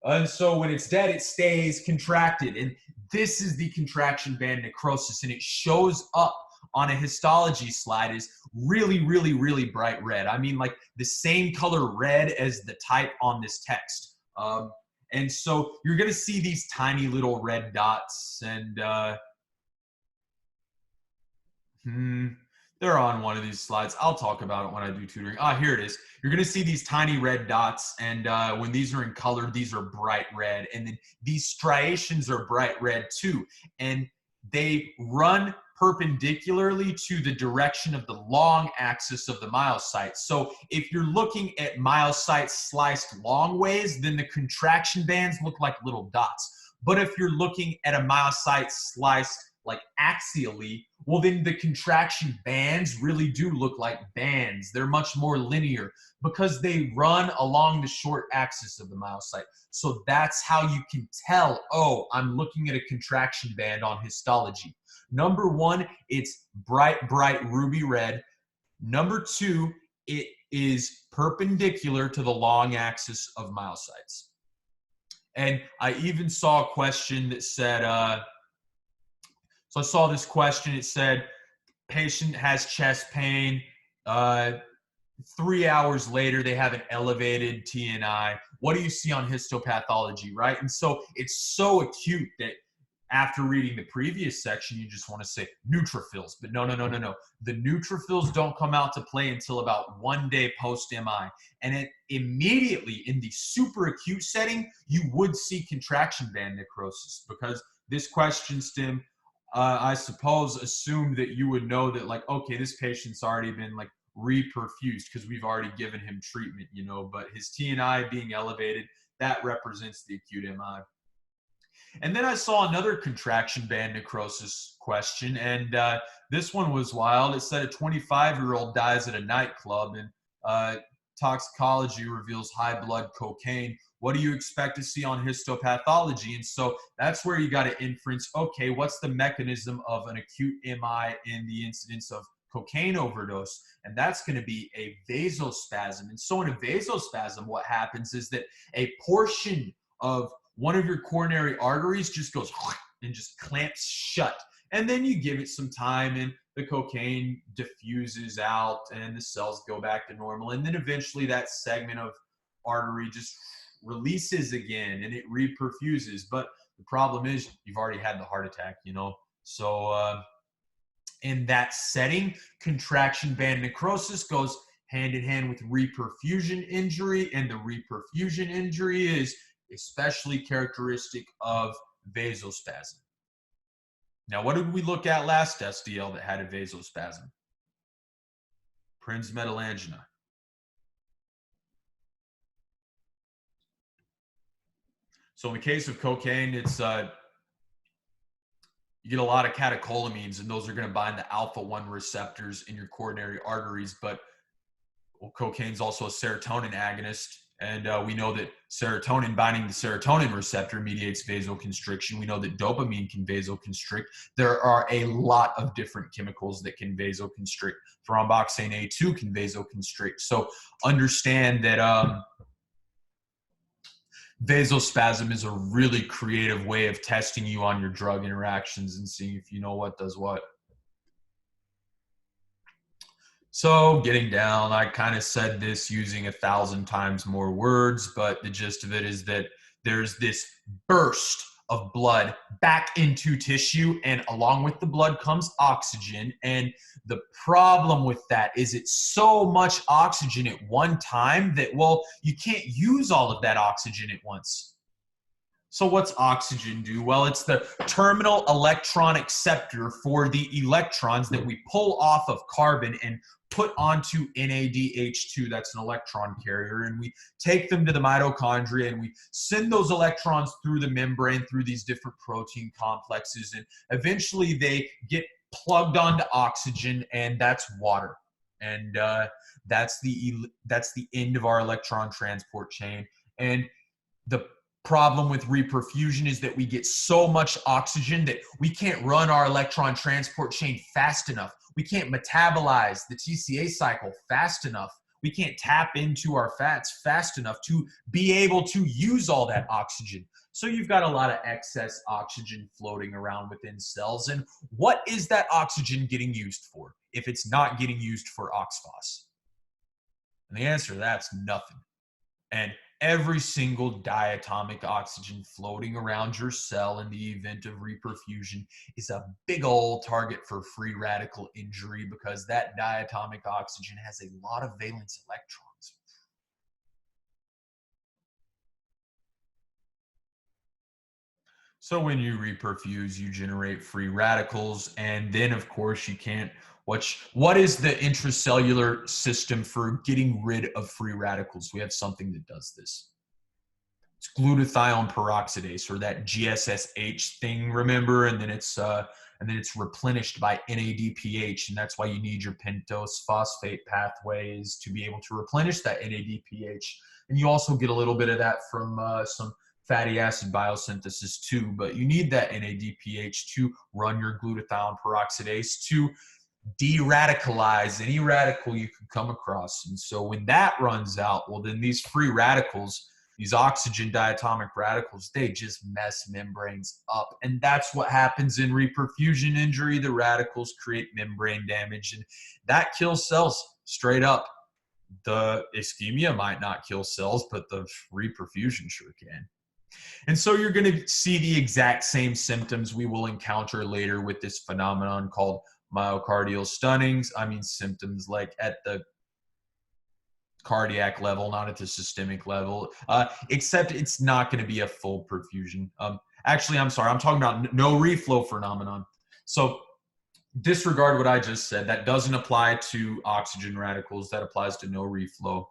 And so when it's dead, it stays contracted. And this is the contraction band necrosis, and it shows up on a histology slide is really, really, really bright red. I mean, like the same color red as the type on this text. And so you're going to see these tiny little red dots, and They're on one of these slides. I'll talk about it when I do tutoring. Ah, here it is. You're going to see these tiny red dots, and when these are in color, these are bright red. And then these striations are bright red too. And they run perpendicularly to the direction of the long axis of the myocyte. So if you're looking at myocytes sliced long ways, then the contraction bands look like little dots. But if you're looking at a myocyte sliced like axially, well, then the contraction bands really do look like bands. They're much more linear because they run along the short axis of the myocyte. So that's how you can tell, oh, I'm looking at a contraction band on histology. Number one, it's bright ruby red. Number two, it is perpendicular to the long axis of myocytes. And I even saw a question that said, so I saw this question, it said, patient has chest pain, 3 hours later, they have an elevated TNI. What do you see on histopathology, right? And so it's so acute that after reading the previous section, you just want to say neutrophils. But no. The neutrophils don't come out to play until about 1 day post-MI. And immediately in the super acute setting, you would see contraction band necrosis, because this question stem, I suppose, assumed that you would know that, like, okay, this patient's already been like reperfused because we've already given him treatment, you know, but his TNI being elevated, that represents the acute MI. And then I saw another contraction band necrosis question, and this one was wild. It said a 25-year-old dies at a nightclub, and toxicology reveals high blood cocaine. What do you expect to see on histopathology? And so that's where you got to inference, okay, what's the mechanism of an acute MI in the incidence of cocaine overdose? And that's going to be a vasospasm. And so in a vasospasm, what happens is that a portion of one of your coronary arteries just goes and just clamps shut. And then you give it some time and the cocaine diffuses out and the cells go back to normal. And then eventually that segment of artery just releases again and it reperfuses. But the problem is you've already had the heart attack, you know. So in that setting, contraction band necrosis goes hand in hand with reperfusion injury. And the reperfusion injury is especially characteristic of vasospasm. Now, what did we look at last SDL that had a vasospasm? Prinz metal angina. So in the case of cocaine, it's you get a lot of catecholamines, and those are going to bind the alpha-1 receptors in your coronary arteries. But cocaine is also a serotonin agonist. And we know that serotonin binding the serotonin receptor mediates vasoconstriction. We know that dopamine can vasoconstrict. There are a lot of different chemicals that can vasoconstrict. Thromboxane A2 can vasoconstrict. So understand that vasospasm is a really creative way of testing you on your drug interactions and seeing if you know what does what. So getting down, I kind of said this using 1,000 times more words, but the gist of it is that there's this burst of blood back into tissue, and along with the blood comes oxygen. And the problem with that is it's so much oxygen at one time that, well, you can't use all of that oxygen at once. So what's oxygen do? Well, it's the terminal electron acceptor for the electrons that we pull off of carbon and put onto NADH2, that's an electron carrier, and we take them to the mitochondria and we send those electrons through the membrane, through these different protein complexes, and eventually they get plugged onto oxygen, and that's water. And that's the end of our electron transport chain. And the problem with reperfusion is that we get so much oxygen that we can't run our electron transport chain fast enough. We can't metabolize the TCA cycle fast enough. We can't tap into our fats fast enough to be able to use all that oxygen. So you've got a lot of excess oxygen floating around within cells. And what is that oxygen getting used for if it's not getting used for oxphos? And the answer to that's nothing. And every single diatomic oxygen floating around your cell in the event of reperfusion is a big old target for free radical injury, because that diatomic oxygen has a lot of valence electrons. So when you reperfuse, you generate free radicals, and then of course you can't. What is the intracellular system for getting rid of free radicals? We have something that does this. It's glutathione peroxidase, or that GSSH thing, remember? And then it's replenished by NADPH, and that's why you need your pentose phosphate pathways to be able to replenish that NADPH. And you also get a little bit of that from some fatty acid biosynthesis too, but you need that NADPH to run your glutathione peroxidase to de-radicalize any radical you could come across. And so when that runs out, well, then these free radicals, these oxygen diatomic radicals, they just mess membranes up. And that's what happens in reperfusion injury. The radicals create membrane damage, and that kills cells straight up. The ischemia might not kill cells, but the reperfusion sure can. And so you're going to see the exact same symptoms we will encounter later with this phenomenon called myocardial stunnings. I mean, symptoms like at the cardiac level, not at the systemic level, except it's not going to be a full perfusion. Actually, I'm sorry, I'm talking about no reflow phenomenon. So disregard what I just said. That doesn't apply to oxygen radicals. That applies to no reflow.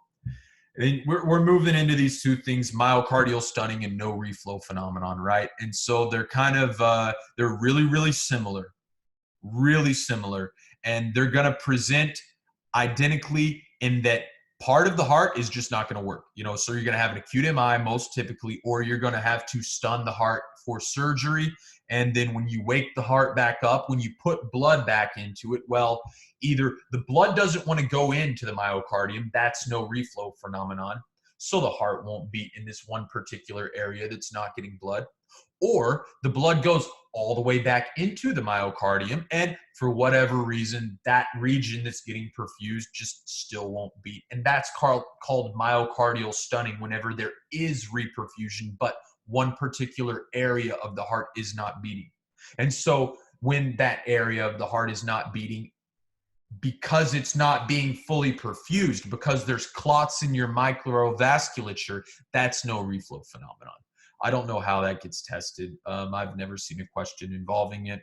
And we're moving into these two things, myocardial stunning and no reflow phenomenon, right? And so they're kind of, they're really, really similar, and they're going to present identically in that part of the heart is just not going to work. You know, so you're going to have an acute MI most typically, or you're going to have to stun the heart for surgery. And then when you wake the heart back up, when you put blood back into it, well, either the blood doesn't want to go into the myocardium, that's no reflow phenomenon, so the heart won't beat in this one particular area that's not getting blood, or the blood goes all the way back into the myocardium, and for whatever reason, that region that's getting perfused just still won't beat. And that's called myocardial stunning whenever there is reperfusion, but one particular area of the heart is not beating. And so when that area of the heart is not beating, because it's not being fully perfused, because there's clots in your microvasculature, that's no reflow phenomenon. I don't know how that gets tested. I've never seen a question involving it.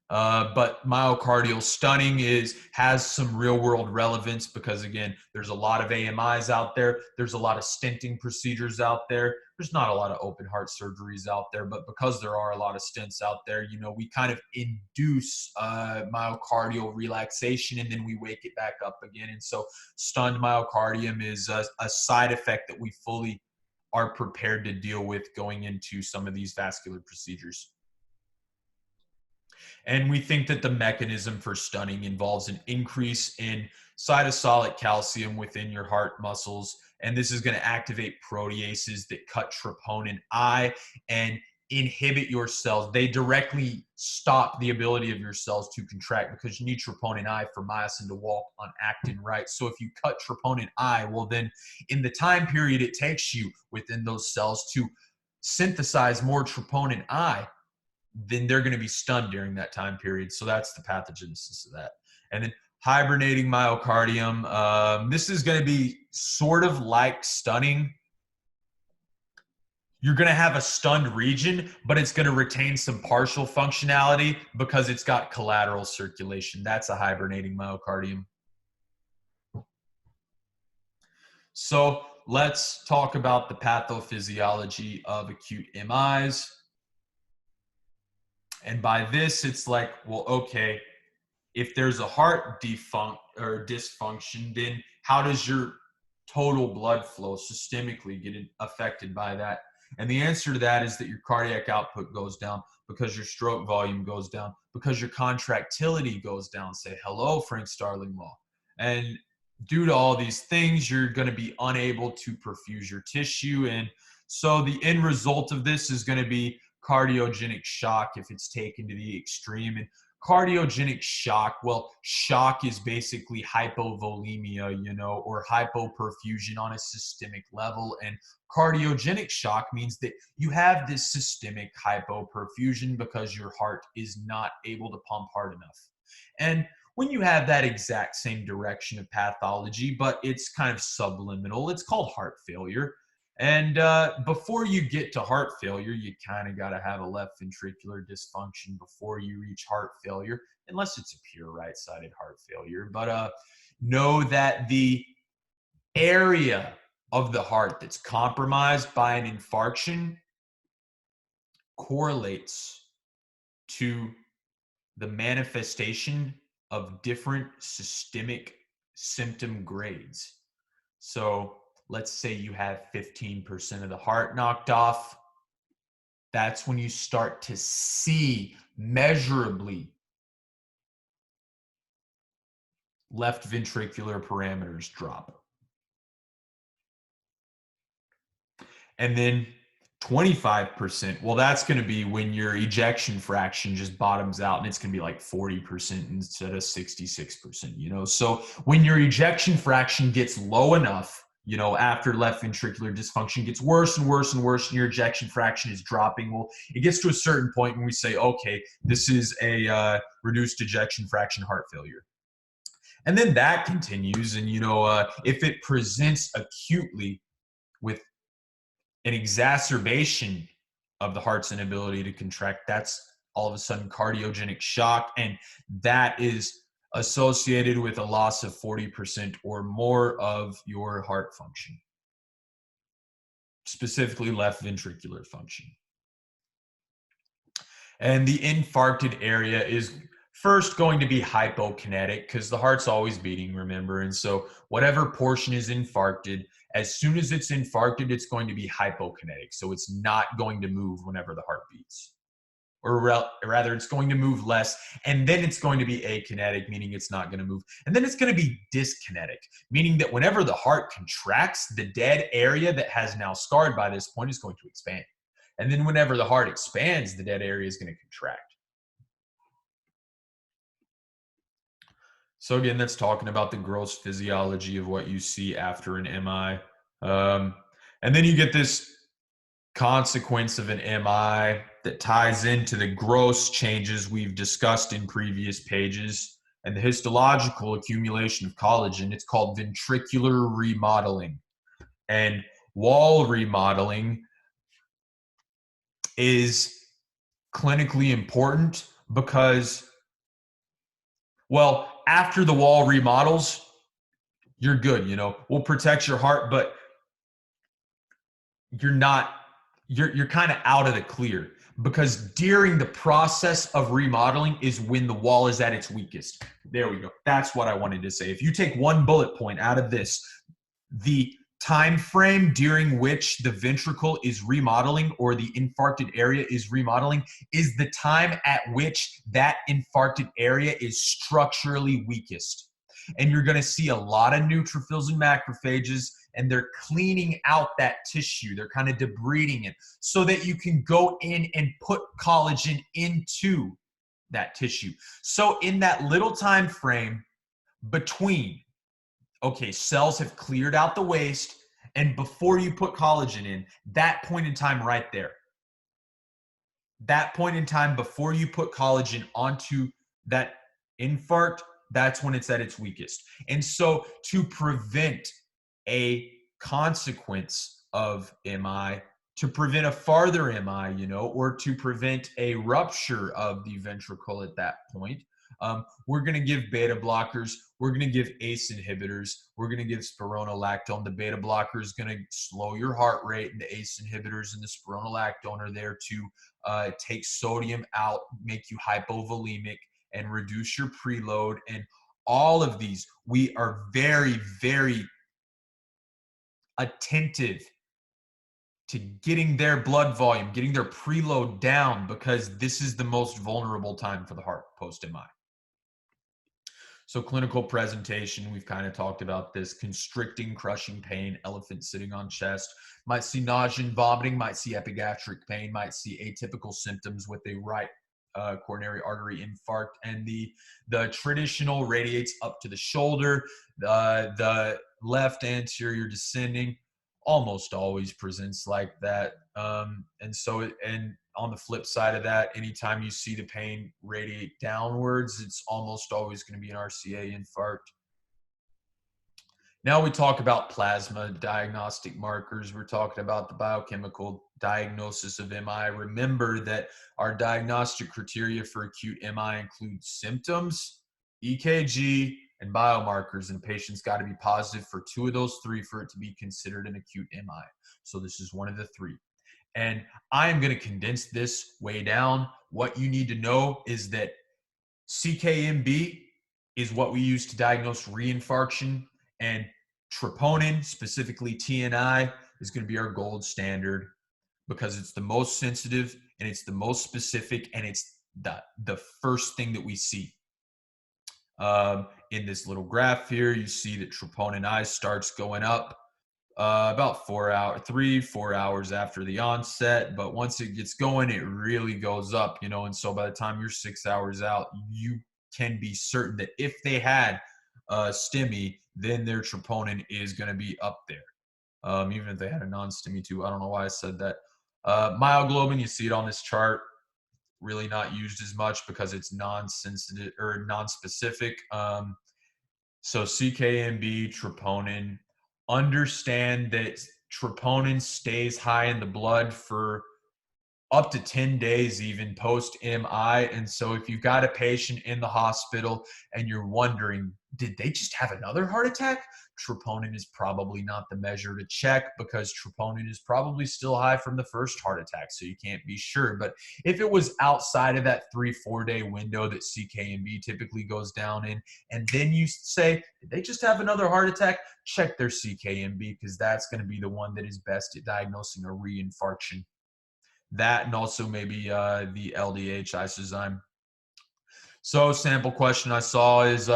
But myocardial stunning has some real world relevance, because again, there's a lot of AMIs out there. There's a lot of stenting procedures out there. There's not a lot of open heart surgeries out there, but because there are a lot of stents out there, you know, we kind of induce myocardial relaxation, and then we wake it back up again. And so stunned myocardium is a side effect that we fully are prepared to deal with going into some of these vascular procedures. And we think that the mechanism for stunning involves an increase in cytosolic calcium within your heart muscles. And this is going to activate proteases that cut troponin I and inhibit your cells. They directly stop the ability of your cells to contract, because you need troponin I for myosin to walk on actin, right? So if you cut troponin I, well, then in the time period it takes you within those cells to synthesize more troponin I, then they're going to be stunned during that time period. So that's the pathogenesis of that. And then hibernating myocardium. This is going to be sort of like stunning. You're going to have a stunned region, but it's going to retain some partial functionality because it's got collateral circulation. That's a hibernating myocardium. So let's talk about the pathophysiology of acute MIs. And by this, it's like, well, okay, if there's a heart dysfunction, then how does your total blood flow systemically get affected by that? And the answer to that is that your cardiac output goes down, because your stroke volume goes down, because your contractility goes down. Say hello, Frank Starling law. And due to all these things, you're going to be unable to perfuse your tissue. And so the end result of this is going to be cardiogenic shock if it's taken to the extreme. And Cardiogenic shock, well, shock is basically hypovolemia, or hypoperfusion on a systemic level. And cardiogenic shock means that you have this systemic hypoperfusion because your heart is not able to pump hard enough. And when you have that exact same direction of pathology, but it's kind of subliminal, it's called heart failure. And before you get to heart failure, you kind of got to have a left ventricular dysfunction before you reach heart failure, unless it's a pure right-sided heart failure. But know that the area of the heart that's compromised by an infarction correlates to the manifestation of different systemic symptom grades. So let's say you have 15% of the heart knocked off. That's when you start to see measurably left ventricular parameters drop. And then 25%, well, that's going to be when your ejection fraction just bottoms out, and it's going to be like 40% instead of 66%, So when your ejection fraction gets low enough, after left ventricular dysfunction gets worse and worse and worse, and your ejection fraction is dropping, well, it gets to a certain point when we say, okay, this is a reduced ejection fraction heart failure. And then that continues, and, if it presents acutely with an exacerbation of the heart's inability to contract, that's all of a sudden cardiogenic shock, and that is associated with a loss of 40% or more of your heart function, specifically left ventricular function. And the infarcted area is first going to be hypokinetic because the heart's always beating, remember? And so whatever portion is infarcted, as soon as it's infarcted, it's going to be hypokinetic. So it's not going to move whenever the heart beats. Or rather, it's going to move less, and then it's going to be akinetic, meaning it's not going to move. And then it's going to be dyskinetic, meaning that whenever the heart contracts, the dead area that has now scarred by this point is going to expand. And then whenever the heart expands, the dead area is going to contract. So again, that's talking about the gross physiology of what you see after an MI. And then you get this consequence of an MI that ties into the gross changes we've discussed in previous pages and the histological accumulation of collagen. It's called ventricular remodeling. And wall remodeling is clinically important because, well, after the wall remodels, you're good, we'll protect your heart, but you're kind of out of the clear, because during the process of remodeling is when the wall is at its weakest. There we go. That's what I wanted to say. If you take one bullet point out of this, the time frame during which the ventricle is remodeling or the infarcted area is remodeling is the time at which that infarcted area is structurally weakest. And you're going to see a lot of neutrophils and macrophages, and they're cleaning out that tissue. They're kind of debriding it so that you can go in and put collagen into that tissue. So in that little time frame between, okay, cells have cleared out the waste, and before you put collagen in, that point in time right there, that point in time before you put collagen onto that infarct, that's when it's at its weakest. And so to prevent a consequence of MI, to prevent a farther MI, or to prevent a rupture of the ventricle at that point, we're going to give beta blockers. We're going to give ACE inhibitors. We're going to give spironolactone. The beta blocker is going to slow your heart rate, and the ACE inhibitors and the spironolactone are there to take sodium out, make you hypovolemic, and reduce your preload. And all of these, we are very, very attentive to getting their blood volume, getting their preload down, because this is the most vulnerable time for the heart post-MI. So clinical presentation, we've kind of talked about this: constricting, crushing pain, elephant sitting on chest. Might see nausea and vomiting, might see epigastric pain, might see atypical symptoms with a right coronary artery infarct, and the traditional radiates up to the shoulder. The left anterior descending almost always presents like that. And on the flip side of that, anytime you see the pain radiate downwards, it's almost always going to be an RCA infarct. Now we talk about plasma diagnostic markers. We're talking about the biochemical diagnosis of MI. Remember that our diagnostic criteria for acute MI include symptoms, EKG, and biomarkers, and patients got to be positive for 2 of those 3 for it to be considered an acute MI. So this is one of the 3. And I'm going to condense this way down. What you need to know is that CKMB is what we use to diagnose reinfarction, and troponin, specifically TNI, is going to be our gold standard because it's the most sensitive and it's the most specific, and it's the first thing that we see. In this little graph here, you see that troponin I starts going up about 4 hours after the onset, but once it gets going, it really goes up, and so by the time you're 6 hours out, you can be certain that if they had STEMI, then their troponin is going to be up there, even if they had a non-STEMI too. I don't know why I said that. Myoglobin, you see it on this chart, really not used as much because it's non-sensitive or non-specific. So CKMB, troponin. Understand that troponin stays high in the blood for up to 10 days, even post-MI. And so if you've got a patient in the hospital and you're wondering, did they just have another heart attack? Troponin is probably not the measure to check because troponin is probably still high from the first heart attack, so you can't be sure. But if it was outside of that 3-4 day window that CKMB typically goes down in, and then you say, did they just have another heart attack? Check their CKMB, because that's going to be the one that is best at diagnosing a reinfarction. That, and also maybe the LDH isozyme. So sample question I saw is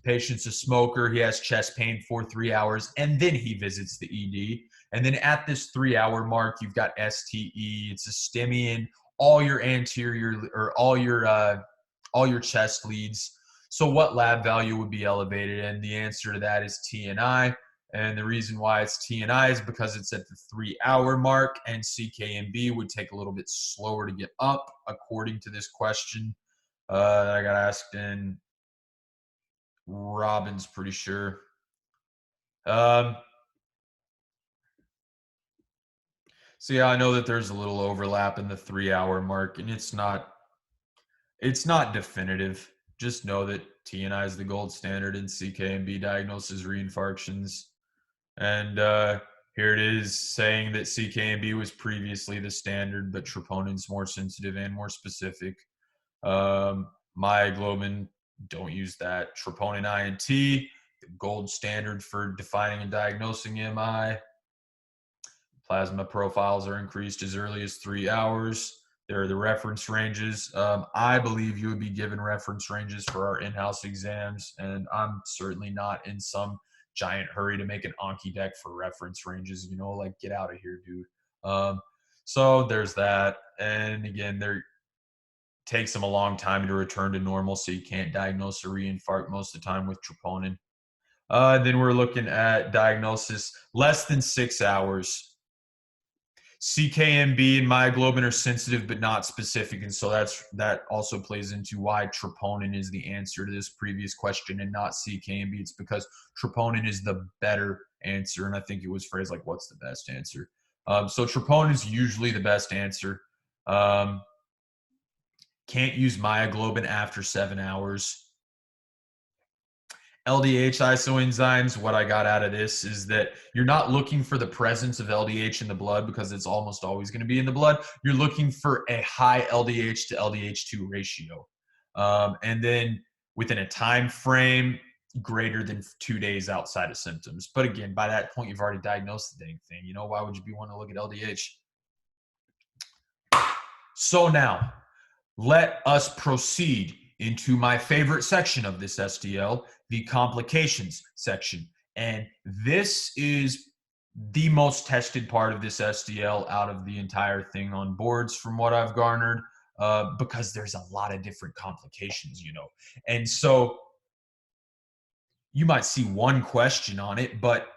patient's a smoker. He has chest pain for 3 hours, and then he visits the ED. And then at this 3 hour mark, you've got STE. It's a STEMI in all your anterior or all your chest leads. So what lab value would be elevated? And the answer to that is TNI. And the reason why it's TNI is because it's at the 3 hour mark, and CKMB would take a little bit slower to get up, according to this question that I got asked in Robin's, pretty sure. So yeah, I know that there's a little overlap in the 3 hour mark, and it's not definitive. Just know that TNI is the gold standard in CKMB diagnosis reinfarctions. And here it is saying that CKMB was previously the standard, but troponin's more sensitive and more specific. Myoglobin, don't use that. Troponin INT, the gold standard for defining and diagnosing MI. Plasma profiles are increased as early as 3 hours. There are the reference ranges. I believe you would be given reference ranges for our in-house exams, and I'm certainly not in some giant hurry to make an Anki deck for reference ranges, like get out of here, dude. So there's that. And again, there takes them a long time to return to normal, so you can't diagnose a reinfarct most of the time with troponin. Then we're looking at diagnosis less than 6 hours. CKMB and myoglobin are sensitive but not specific, and so that also plays into why troponin is the answer to this previous question and not CKMB. It's because troponin is the better answer, and I think it was phrased like, what's the best answer? So troponin is usually the best answer. Can't use myoglobin after 7 hours. LDH isoenzymes, what I got out of this is that you're not looking for the presence of LDH in the blood because it's almost always going to be in the blood. You're looking for a high LDH to LDH2 ratio. And then within a time frame greater than 2 days outside of symptoms. But again, by that point, you've already diagnosed the dang thing. Why would you be wanting to look at LDH? So now, let us proceed into my favorite section of this SDL, the complications section. And this is the most tested part of this SDL out of the entire thing on boards from what I've garnered. because there's a lot of different complications, you know. And so you might see one question on it, but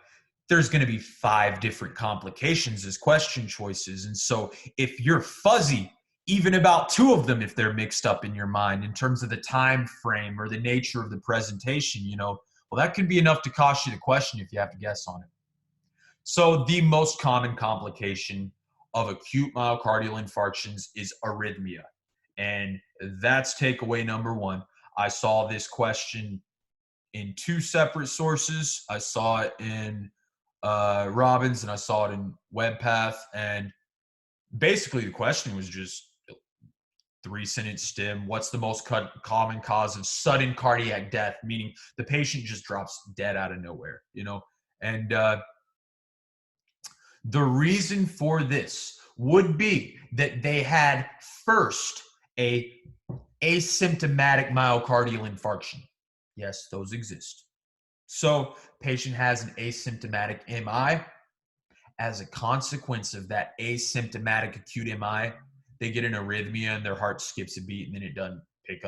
there's going to be 5 different complications as question choices. And so if you're fuzzy, even about 2 of them, if they're mixed up in your mind in terms of the time frame or the nature of the presentation, you know, well, that could be enough to cost you the question if you have to guess on it. So the most common complication of acute myocardial infarctions is arrhythmia. And that's takeaway number 1. I saw this question in 2 separate sources. I saw it in Robbins and I saw it in WebPath. And basically the question was just 3-sentence stem. What's the most common cause of sudden cardiac death? Meaning the patient just drops dead out of nowhere, you know? And the reason for this would be that they had first a asymptomatic myocardial infarction. Yes, those exist. So patient has an asymptomatic MI. As a consequence of that asymptomatic acute MI, they get an arrhythmia and their heart skips a beat and then it doesn't pick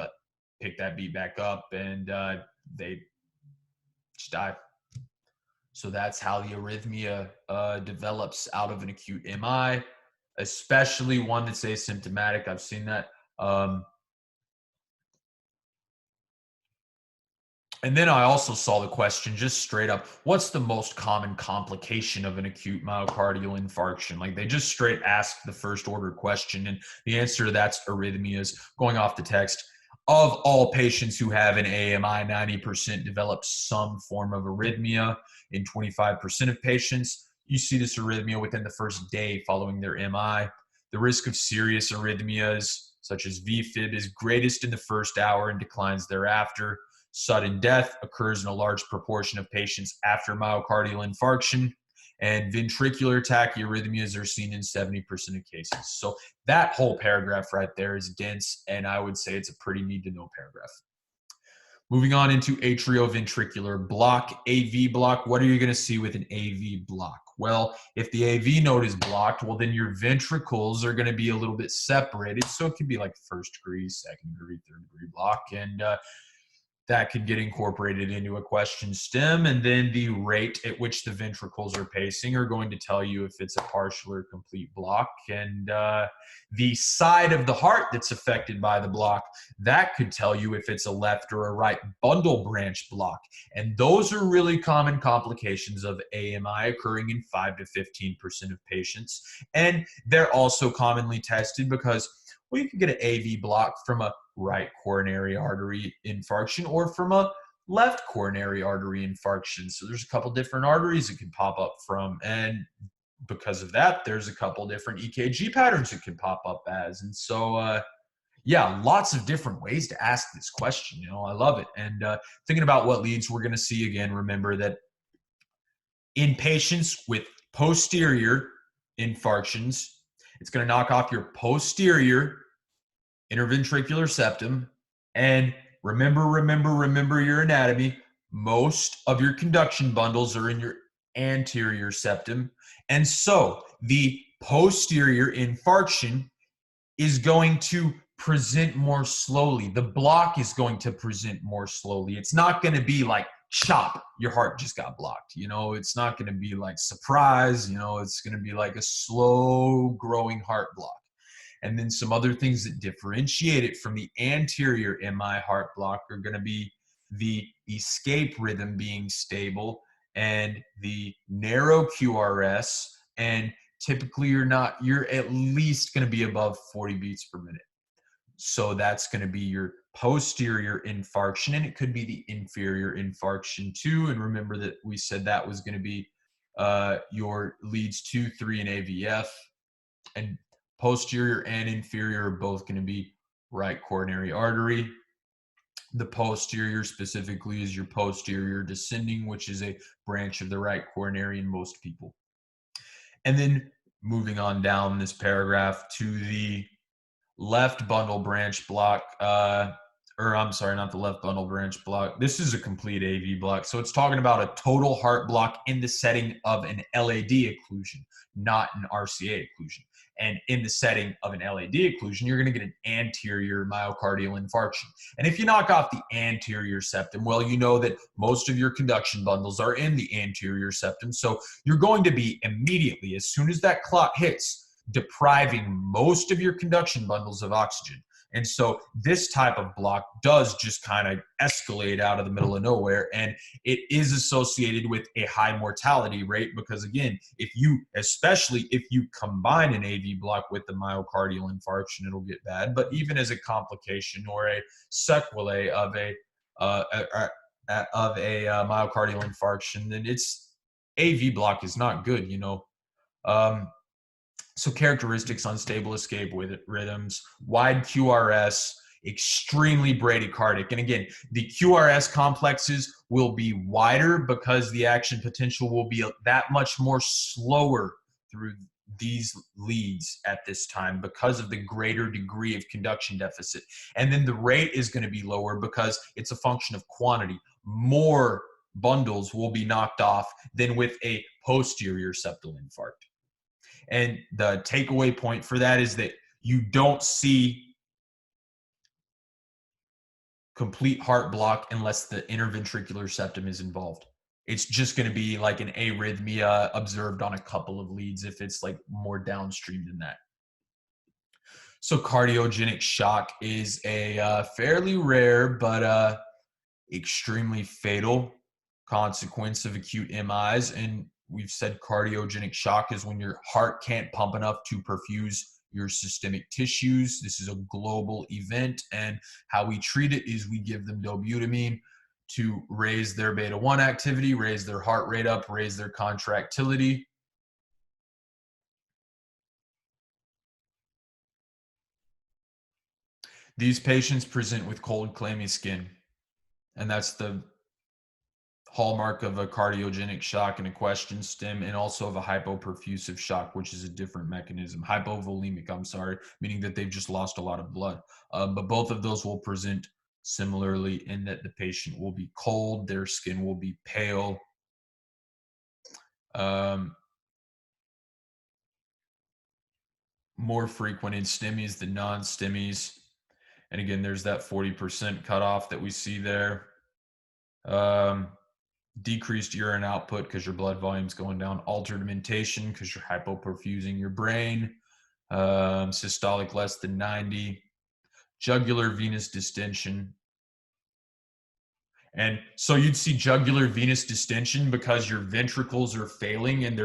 that beat back up, and they just die. So that's how the arrhythmia develops out of an acute MI, especially one that's asymptomatic. I've seen that. And then I also saw the question just straight up, what's the most common complication of an acute myocardial infarction? Like they just straight asked the first order question, and the answer to that's arrhythmias. Going off the text, of all patients who have an AMI, 90% develop some form of arrhythmia. In 25% of patients, you see this arrhythmia within the first day following their MI. The risk of serious arrhythmias, such as VFib, is greatest in the first hour and declines thereafter. Sudden death occurs in a large proportion of patients after myocardial infarction, and ventricular tachyarrhythmias are seen in 70% of cases. So that whole paragraph right there is dense, and I would say it's a pretty need-to-know paragraph. Moving on into atrioventricular block, AV block. What are you going to see with an AV block? Well, if the AV node is blocked, well, then your ventricles are going to be a little bit separated. So it could be like first degree, second degree, third degree block, and that could get incorporated into a question stem. And then the rate at which the ventricles are pacing are going to tell you if it's a partial or complete block. And the side of the heart that's affected by the block, that could tell you if it's a left or a right bundle branch block. And those are really common complications of AMI, occurring in 5 to 15% of patients. And they're also commonly tested because, well, you can get an AV block from a right coronary artery infarction or from a left coronary artery infarction. So there's a couple different arteries it can pop up from. And because of that, there's a couple different EKG patterns it can pop up as. And so, yeah, lots of different ways to ask this question. You know, I love it. And thinking about what leads we're going to see again, remember that in patients with posterior infarctions, it's going to knock off your posterior interventricular septum. And remember your anatomy. Most of your conduction bundles are in your anterior septum. And so the posterior infarction is going to present more slowly. The block is going to present more slowly. It's not going to be like, chop, your heart just got blocked. You know, it's not going to be like surprise. You know, it's going to be like a slow growing heart block. And then some other things that differentiate it from the anterior MI heart block are going to be the escape rhythm being stable and the narrow QRS. And typically you're at least going to be above 40 beats per minute. So that's going to be your posterior infarction, and it could be the inferior infarction too. And remember that we said that was going to be your leads 2, 3, and AVF. And posterior and inferior are both going to be right coronary artery. The posterior specifically is your posterior descending, which is a branch of the right coronary in most people. And then moving on down this paragraph to the left bundle branch block, or I'm sorry, not the left bundle branch block. This is a complete AV block. So it's talking about a total heart block in the setting of an LAD occlusion, not an RCA occlusion. And in the setting of an LAD occlusion, you're going to get an anterior myocardial infarction. And if you knock off the anterior septum, well, you know that most of your conduction bundles are in the anterior septum. So you're going to be immediately, as soon as that clot hits, depriving most of your conduction bundles of oxygen. And so this type of block does just kind of escalate out of the middle of nowhere. And it is associated with a high mortality rate because, again, especially if you combine an AV block with the myocardial infarction, it'll get bad. But even as a complication or a sequelae of a myocardial infarction, then its AV block is not good, you know. So characteristics: unstable escape with rhythms, wide QRS, extremely bradycardic. And again, the QRS complexes will be wider because the action potential will be that much more slower through these leads at this time because of the greater degree of conduction deficit. And then the rate is going to be lower because it's a function of quantity. More bundles will be knocked off than with a posterior septal infarct. And the takeaway point for that is that you don't see complete heart block unless the interventricular septum is involved. It's just going to be like an arrhythmia observed on a couple of leads if it's like more downstream than that. So cardiogenic shock is a fairly rare but extremely fatal consequence of acute MIs. And we've said cardiogenic shock is when your heart can't pump enough to perfuse your systemic tissues. This is a global event, and how we treat it is we give them dobutamine to raise their beta 1 activity, raise their heart rate up, raise their contractility. These patients present with cold, clammy skin, and that's the hallmark of a cardiogenic shock and a question stem, and also of a hypoperfusive shock, which is a different mechanism. Hypovolemic, I'm sorry, meaning that they've just lost a lot of blood. But both of those will present similarly in that the patient will be cold, their skin will be pale. More frequent in STEMIs than non-STEMIs. And again, there's that 40% cutoff that we see there. Decreased urine output because your blood volume's going down, altered mentation because you're hypoperfusing your brain, systolic less than 90, jugular venous distension. And so you'd see jugular venous distension because your ventricles are failing and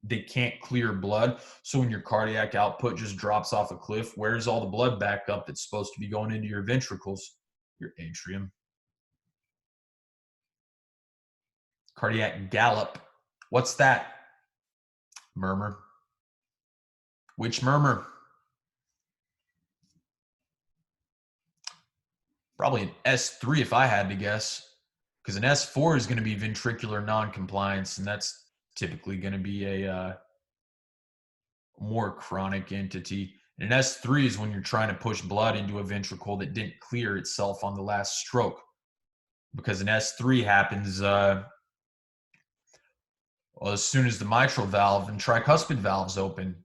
they can't clear blood. So when your cardiac output just drops off a cliff, where's all the blood back up that's supposed to be going into your ventricles? Your atrium. Cardiac gallop. What's that? Murmur. Which murmur? Probably an S3 if I had to guess, because an S4 is going to be ventricular noncompliance, and that's typically going to be a more chronic entity. And an S3 is when you're trying to push blood into a ventricle that didn't clear itself on the last stroke, because an S3 happens well, as soon as the mitral valve and tricuspid valves open.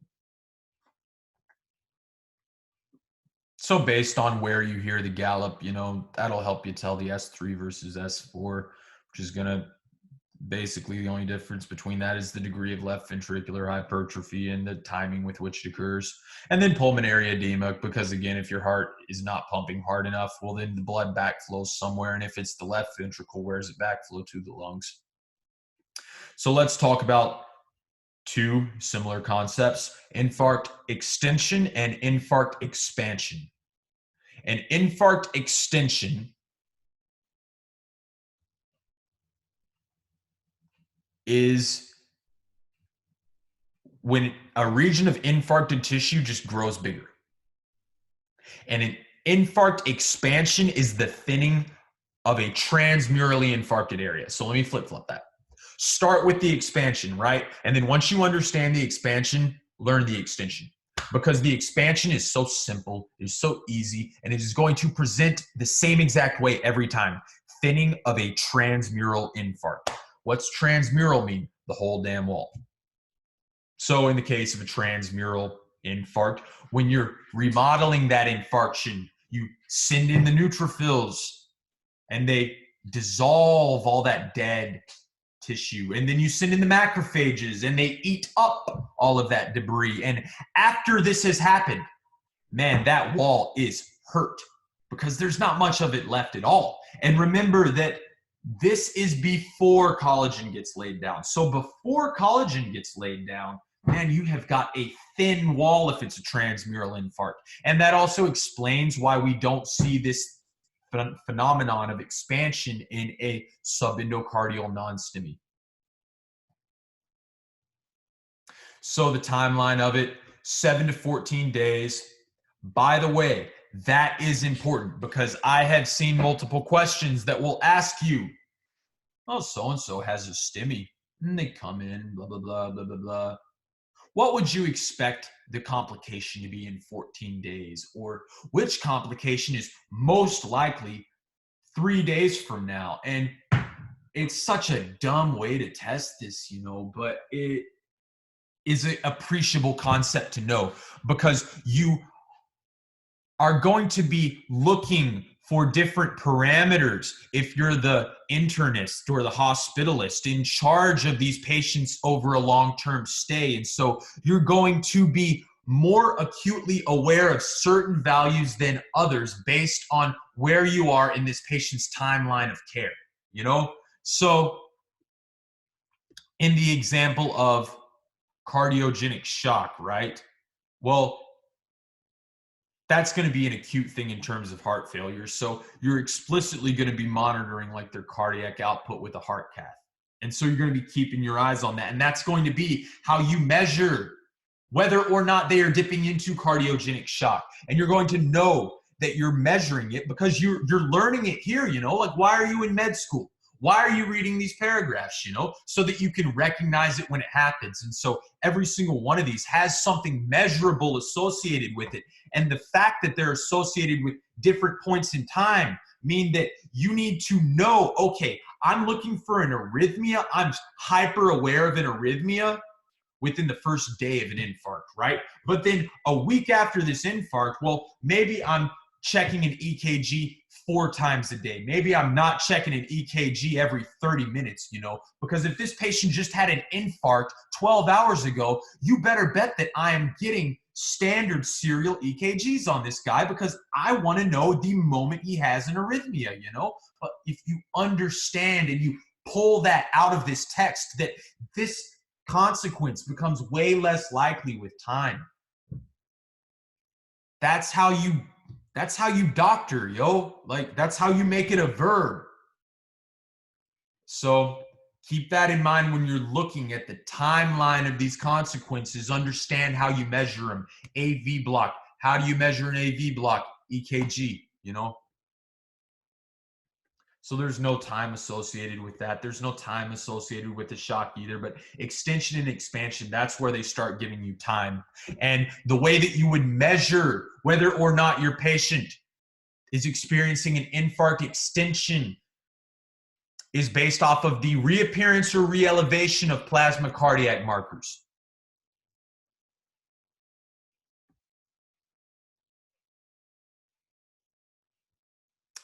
So based on where you hear the gallop, you know, that'll help you tell the S3 versus S4, which is going to basically, the only difference between that is the degree of left ventricular hypertrophy and the timing with which it occurs. And then pulmonary edema, because again, if your heart is not pumping hard enough, well, then the blood backflows somewhere. And if it's the left ventricle, where does it backflow to? The lungs. So let's talk about two similar concepts: infarct extension and infarct expansion. An infarct extension is when a region of infarcted tissue just grows bigger. And an infarct expansion is the thinning of a transmurally infarcted area. So let me flip-flop that. Start with the expansion, right? And then once you understand the expansion, learn the extension. because the expansion is so simple, it is so easy, and it is going to present the same exact way every time. Thinning of a transmural infarct. What's transmural mean? The whole damn wall. So in the case of a transmural infarct, when you're remodeling that infarction, you send in the neutrophils and they dissolve all that dead tissue. And then you send in the macrophages and they eat up all of that debris. And after this has happened, man, that wall is hurt because there's not much of it left at all. And remember that this is before collagen gets laid down. So before collagen gets laid down, man, you have got a thin wall if it's a transmural infarct. And that also explains why we don't see this phenomenon of expansion in a subendocardial non-STEMI. So the timeline of it, 7 to 14 days. By the way, that is important because I have seen multiple questions that will ask you, oh, so-and-so has a STEMI, and they come in, blah, blah, blah, blah, blah, blah. What would you expect the complication to be in 14 days? Or which complication is most likely 3 days from now? And it's such a dumb way to test this, you know, but it is an appreciable concept to know because you are going to be looking for different parameters if you're the internist or the hospitalist in charge of these patients over a long-term stay. And so you're going to be more acutely aware of certain values than others based on where you are in this patient's timeline of care, you know? So in the example of cardiogenic shock, right? Well, that's going to be an acute thing in terms of heart failure. So you're explicitly going to be monitoring like their cardiac output with a heart cath. And so you're going to be keeping your eyes on that. And that's going to be how you measure whether or not they are dipping into cardiogenic shock. And you're going to know that you're measuring it because you're learning it here, you know, like why are you in med school? Why are you reading these paragraphs, you know, so that you can recognize it when it happens. And so every single one of these has something measurable associated with it. And the fact that they're associated with different points in time mean that you need to know, okay, I'm looking for an arrhythmia. I'm hyper aware of an arrhythmia within the first day of an infarct, right? But then a week after this infarct, well, maybe I'm checking an EKG 4 times a day. Maybe I'm not checking an EKG every 30 minutes, you know, because if this patient just had an infarct 12 hours ago, you better bet that I am getting standard serial EKGs on this guy because I want to know the moment he has an arrhythmia, you know. But if you understand and you pull that out of this text, that this consequence becomes way less likely with time. That's how you doctor, yo. Like, that's how you make it a verb. So keep that in mind when you're looking at the timeline of these consequences. Understand how you measure them. AV block. How do you measure an AV block? EKG, you know. So there's no time associated with that. There's no time associated with the shock either, but extension and expansion, that's where they start giving you time. And the way that you would measure whether or not your patient is experiencing an infarct extension is based off of the reappearance or re-elevation of plasma cardiac markers.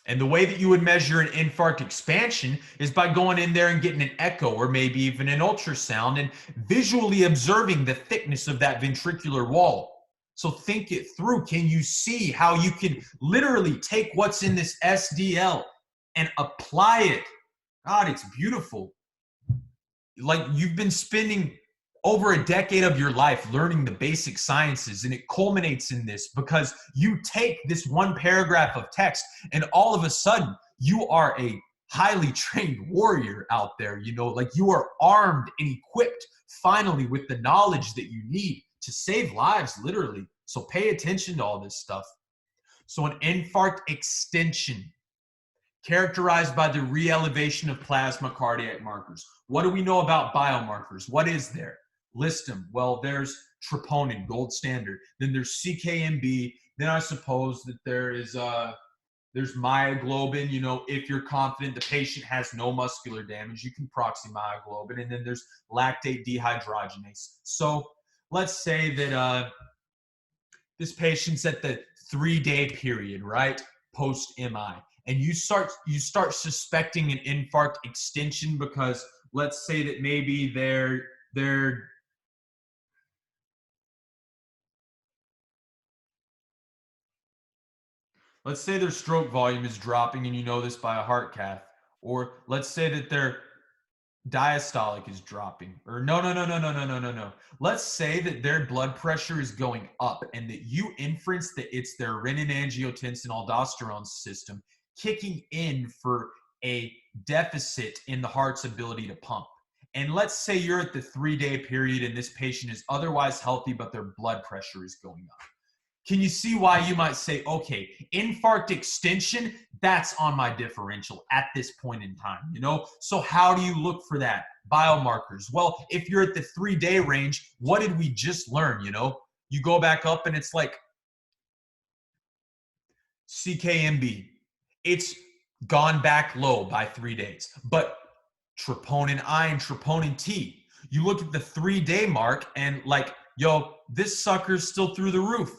And the way that you would measure an infarct expansion is by going in there and getting an echo or maybe even an ultrasound and visually observing the thickness of that ventricular wall. So think it through. Can you see how you can literally take what's in this SDL and apply it? God, it's beautiful. Like, you've been spending over a decade of your life learning the basic sciences, and it culminates in this because you take this one paragraph of text and all of a sudden you are a highly trained warrior out there, you know, like you are armed and equipped finally with the knowledge that you need to save lives, literally. So pay attention to all this stuff. So an infarct extension, characterized by the re-elevation of plasma cardiac markers. What do we know about biomarkers? What is there? List them. Well, there's troponin, gold standard. Then there's CKMB. Then I suppose that there's myoglobin. You know, if you're confident the patient has no muscular damage, you can proxy myoglobin. And then there's lactate dehydrogenase. So let's say that this patient's at the 3-day period, right? Post MI. And you start suspecting an infarct extension because let's say that maybe let's say their stroke volume is dropping and you know this by a heart cath. Or let's say that their diastolic is dropping. Or no. Let's say that their blood pressure is going up and that you inference that it's their renin-angiotensin-aldosterone system kicking in for a deficit in the heart's ability to pump. And let's say you're at the 3-day period and this patient is otherwise healthy, but their blood pressure is going up. Can you see why you might say, okay, infarct extension, that's on my differential at this point in time, you know? So how do you look for that? Biomarkers. Well, if you're at the 3-day range, what did we just learn, you know? You go back up and it's like CKMB. It's gone back low by 3 days. But troponin I and troponin T, you look at the 3-day mark and like, yo, this sucker's still through the roof.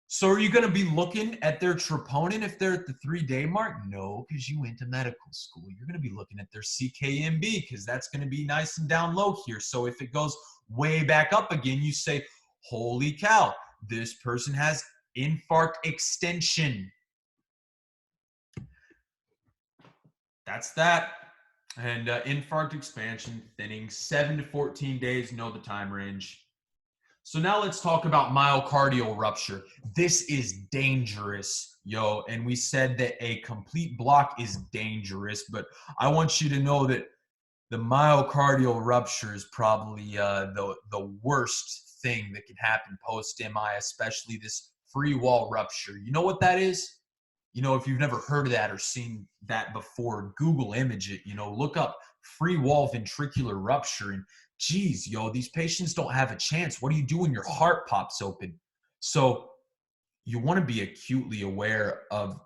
So are you going to be looking at their troponin if they're at the 3-day mark? No, because you went to medical school. You're going to be looking at their CKMB because that's going to be nice and down low here. So if it goes way back up again, you say, holy cow, this person has infarct extension. That's that. And infarct expansion, thinning, 7 to 14 days, know the time range. So now let's talk about myocardial rupture. This is dangerous, yo. And we said that a complete block is dangerous, but I want you to know that the myocardial rupture is probably the worst thing that can happen post-MI, especially this free wall rupture. You know what that is? You know, if you've never heard of that or seen that before, Google image it, you know, look up free wall ventricular rupture and geez, yo, these patients don't have a chance. What do you do when your heart pops open? So you want to be acutely aware of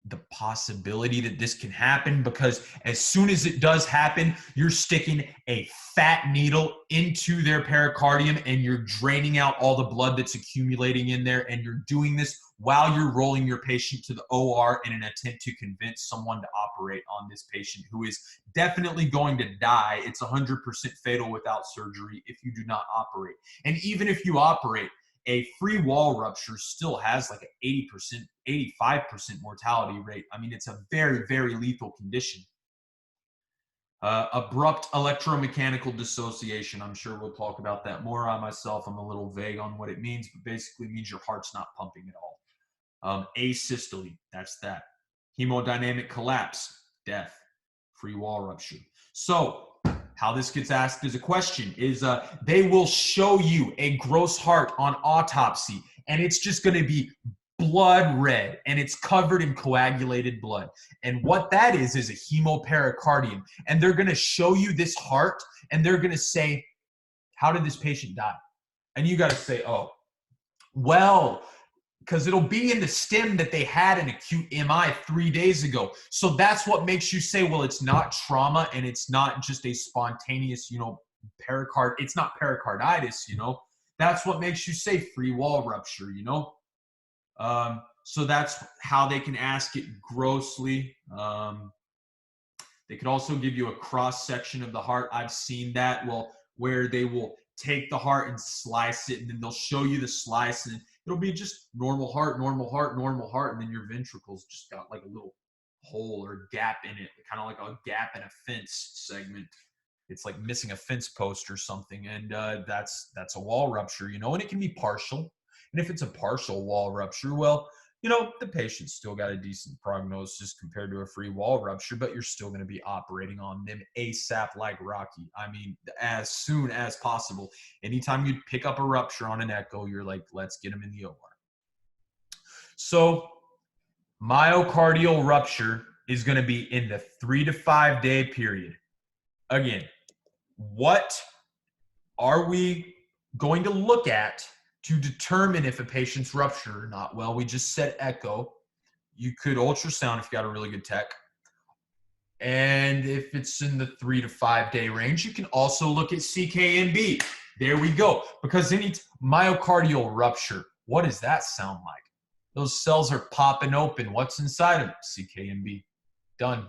the possibility that this can happen because as soon as it does happen, you're sticking a fat needle into their pericardium and you're draining out all the blood that's accumulating in there. And you're doing this while you're rolling your patient to the OR in an attempt to convince someone to operate on this patient who is definitely going to die. It's 100% fatal without surgery if you do not operate. And even if you operate, a free wall rupture still has like an 80%, 85% mortality rate. I mean, it's a very, very lethal condition. Abrupt electromechanical dissociation. I'm sure we'll talk about that more. I myself, I'm a little vague on what it means, but basically it means your heart's not pumping at all. Asystole, that's that. Hemodynamic collapse, death. Free wall rupture. So how this gets asked as a question is they will show you a gross heart on autopsy and it's just going to be blood red and it's covered in coagulated blood. And what that is a hemopericardium. And they're going to show you this heart and they're going to say, how did this patient die? And you got to say, oh, well, because it'll be in the stem that they had an acute MI 3 days ago. So that's what makes you say, well, it's not trauma and it's not just a spontaneous, you know, it's not pericarditis, you know. That's what makes you say free wall rupture, you know. So that's how they can ask it grossly. They could also give you a cross section of the heart. I've seen that, well, where they will take the heart and slice it, and then they'll show you the slice, and it'll be just normal heart, normal heart, normal heart, and then your ventricles just got like a little hole or gap in it, kind of like a gap in a fence segment. It's like missing a fence post or something, and that's a wall rupture, you know, and it can be partial. And if it's a partial wall rupture, well, you know, the patient's still got a decent prognosis compared to a free wall rupture, but you're still going to be operating on them ASAP like Rocky. I mean, as soon as possible. Anytime you pick up a rupture on an echo, you're like, let's get them in the OR. So myocardial rupture is going to be in the 3 to 5 day period. Again, what are we going to look at to determine if a patient's ruptured or not? Well, we just said echo. You could ultrasound if you got a really good tech. And if it's in the 3 to 5 day range, you can also look at CKMB. There we go. Because any myocardial rupture, what does that sound like? Those cells are popping open. What's inside them? CKMB. Done.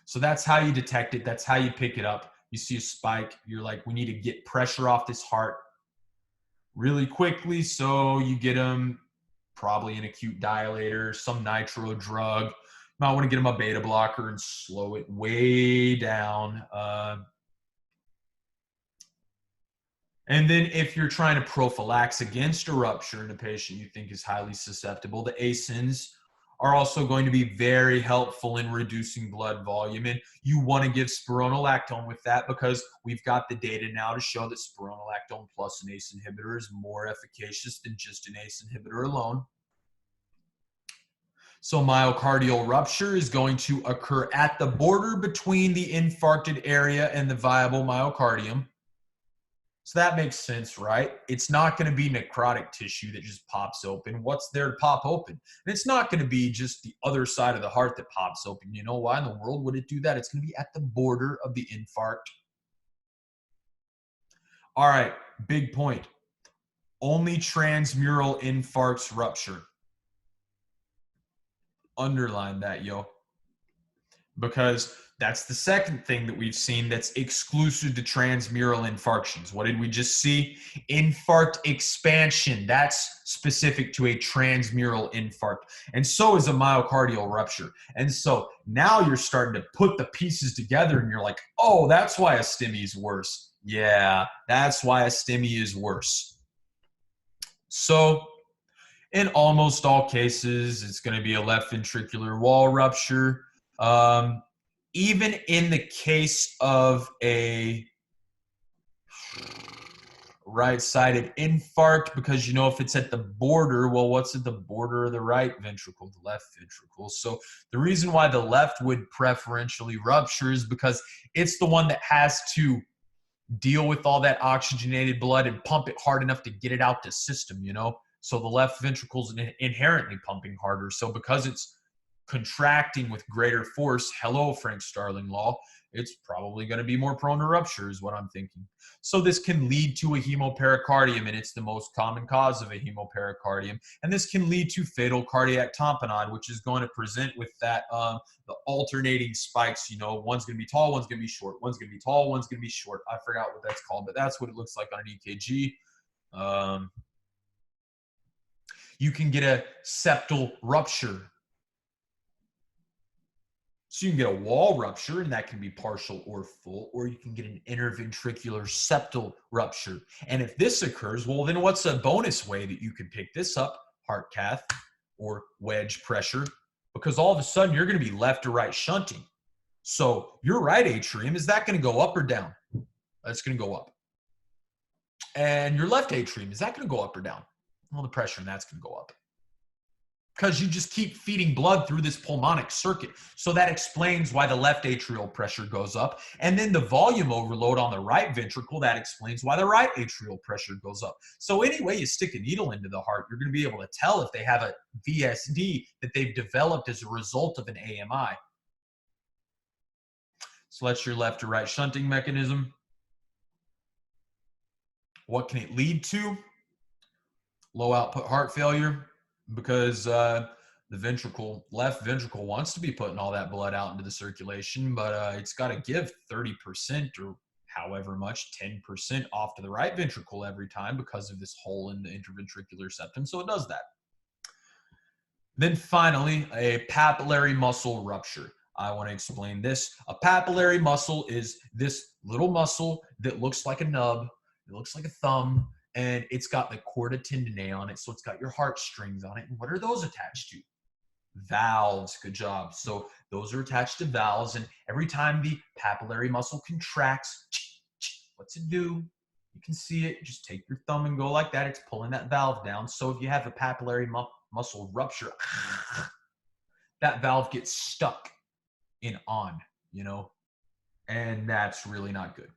So that's how you detect it. That's how you pick it up. You see a spike. You're like, we need to get pressure off this heart really quickly. So you get them probably an acute dilator, some nitro drug. You might want to get them a beta blocker and slow it way down. And then if you're trying to prophylax against a rupture in a patient you think is highly susceptible, the ASINs are also going to be very helpful in reducing blood volume. And you want to give spironolactone with that because we've got the data now to show that spironolactone plus an ACE inhibitor is more efficacious than just an ACE inhibitor alone. So myocardial rupture is going to occur at the border between the infarcted area and the viable myocardium. So that makes sense, right? It's not going to be necrotic tissue that just pops open. What's there to pop open? And it's not going to be just the other side of the heart that pops open. You know why in the world would it do that? It's going to be at the border of the infarct. All right, big point. Only transmural infarcts rupture. Underline that, yo. Because that's the second thing that we've seen that's exclusive to transmural infarctions. What did we just see? Infarct expansion. That's specific to a transmural infarct. And so is a myocardial rupture. And so now you're starting to put the pieces together and you're like, oh, that's why a STEMI is worse. Yeah, that's why a STEMI is worse. So in almost all cases, it's going to be a left ventricular wall rupture. Even in the case of a right-sided infarct, because you know if it's at the border, well, what's at the border of the right ventricle? The left ventricle. So the reason why the left would preferentially rupture is because it's the one that has to deal with all that oxygenated blood and pump it hard enough to get it out the system, you know? So the left ventricle is inherently pumping harder. So because it's contracting with greater force, hello, Frank Starling law, it's probably going to be more prone to rupture is what I'm thinking. So this can lead to a hemopericardium, and it's the most common cause of a hemopericardium. And this can lead to fatal cardiac tamponade, which is going to present with that the alternating spikes. You know, one's going to be tall, one's going to be short, one's going to be tall, one's going to be short. I forgot what that's called, but that's what it looks like on an EKG. You can get a septal rupture. So you can get a wall rupture, and that can be partial or full, or you can get an interventricular septal rupture. And if this occurs, well, then what's a bonus way that you can pick this up? Heart cath or wedge pressure, because all of a sudden you're going to be left or right shunting. So your right atrium, is that going to go up or down? That's going to go up. And your left atrium, is that going to go up or down? Well, the pressure in that's going to go up, because you just keep feeding blood through this pulmonic circuit. So that explains why the left atrial pressure goes up. And then the volume overload on the right ventricle, that explains why the right atrial pressure goes up. So any way you stick a needle into the heart, you're going to be able to tell if they have a VSD that they've developed as a result of an AMI. So that's your left to right shunting mechanism. What can it lead to? Low output heart failure, because the left ventricle wants to be putting all that blood out into the circulation, but it's got to give 30% or however much, 10% off to the right ventricle every time because of this hole in the interventricular septum. So it does that. Then finally, a papillary muscle rupture. I want to explain this. A papillary muscle is this little muscle that looks like a nub, it looks like a thumb, and it's got the chorda tendineae on it, so it's got your heartstrings on it. And what are those attached to? Valves. Good job. So those are attached to valves, and every time the papillary muscle contracts, what's it do? You can see it. Just take your thumb and go like that. It's pulling that valve down. So if you have a papillary muscle rupture, that valve gets stuck on, you know, and that's really not good.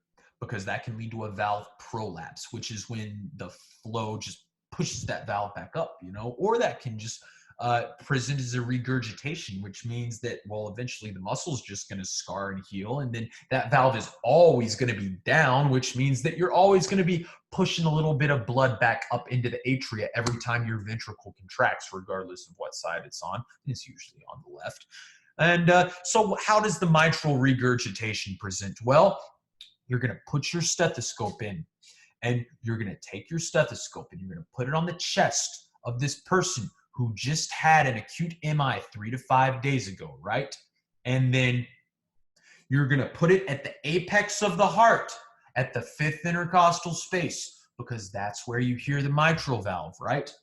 because that can lead to a valve prolapse, which is when the flow just pushes that valve back up, you know, or that can just present as a regurgitation, which means that, well, eventually the muscle's just going to scar and heal, and then that valve is always going to be down, which means that you're always going to be pushing a little bit of blood back up into the atria every time your ventricle contracts, regardless of what side it's on. It's usually on the left. And so how does the mitral regurgitation present? Well, you're going to put your stethoscope in, and you're going to take your stethoscope and you're going to put it on the chest of this person who just had an acute MI 3 to 5 days ago, right? And then you're going to put it at the apex of the heart, at the fifth intercostal space, because that's where you hear the mitral valve, right?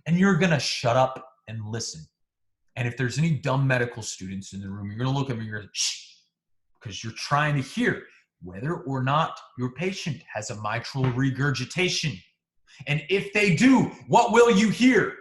And you're going to shut up and listen. And if there's any dumb medical students in the room, you're going to look at me and you're going to shh, because you're trying to hear whether or not your patient has a mitral regurgitation. And if they do, what will you hear?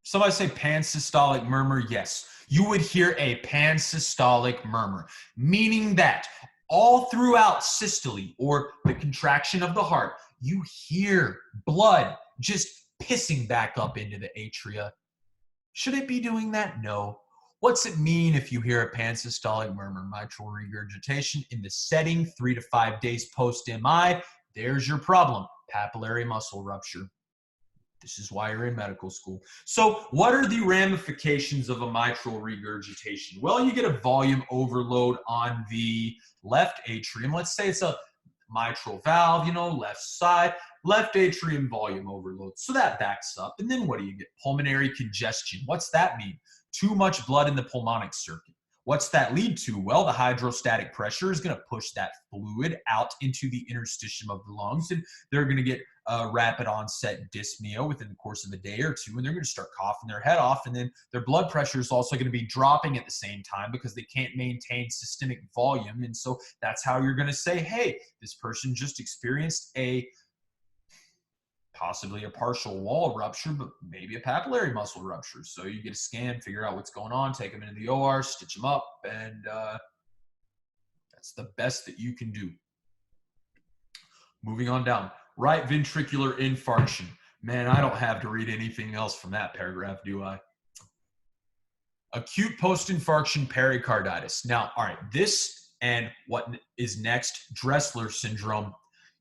Somebody say pansystolic murmur. Yes, you would hear a pansystolic murmur, meaning that all throughout systole, or the contraction of the heart, you hear blood just pissing back up into the atria. Should it be doing that? No. What's it mean if you hear a pansystolic murmur, mitral regurgitation in the setting 3 to 5 days post-MI? There's your problem, papillary muscle rupture. This is why you're in medical school. So what are the ramifications of a mitral regurgitation? Well, you get a volume overload on the left atrium. Let's say it's a mitral valve, you know, left side, left atrium volume overload. So that backs up. And then what do you get? Pulmonary congestion. What's that mean? Too much blood in the pulmonic circuit. What's that lead to? Well, the hydrostatic pressure is going to push that fluid out into the interstitium of the lungs, and they're going to get rapid onset dyspnea within the course of a day or two, and they're going to start coughing their head off, and then their blood pressure is also going to be dropping at the same time because they can't maintain systemic volume. And so that's how you're going to say, hey, this person just experienced possibly a partial wall rupture, but maybe a papillary muscle rupture. So you get a scan, figure out what's going on, take them into the OR, stitch them up, and that's the best that you can do. Moving on down, right ventricular infarction. Man, I don't have to read anything else from that paragraph, do I? Acute post-infarction pericarditis. Now, all right, this and what is next, Dressler syndrome,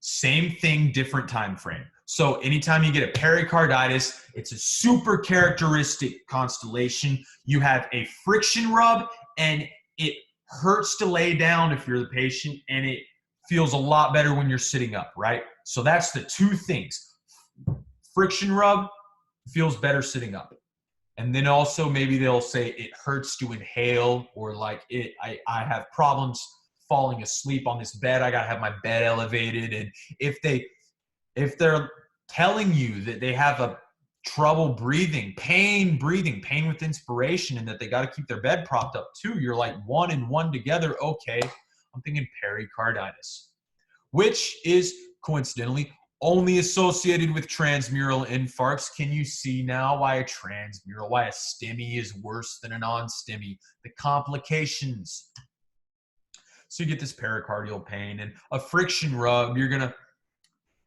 same thing, different time frame. So anytime you get a pericarditis, it's a super characteristic constellation. You have a friction rub, and it hurts to lay down if you're the patient, and it feels a lot better when you're sitting up, right? So that's the two things. Friction rub feels better sitting up. And then also maybe they'll say it hurts to inhale, or like I have problems falling asleep on this bed. I got to have my bed elevated. And if they're telling you that they have a trouble breathing, pain with inspiration, and that they got to keep their bed propped up too, you're like one and one together. Okay, I'm thinking pericarditis, which is coincidentally only associated with transmural infarcts. Can you see now why a transmural, why a STEMI is worse than a non-STEMI? The complications. So you get this pericardial pain and a friction rub. You're going to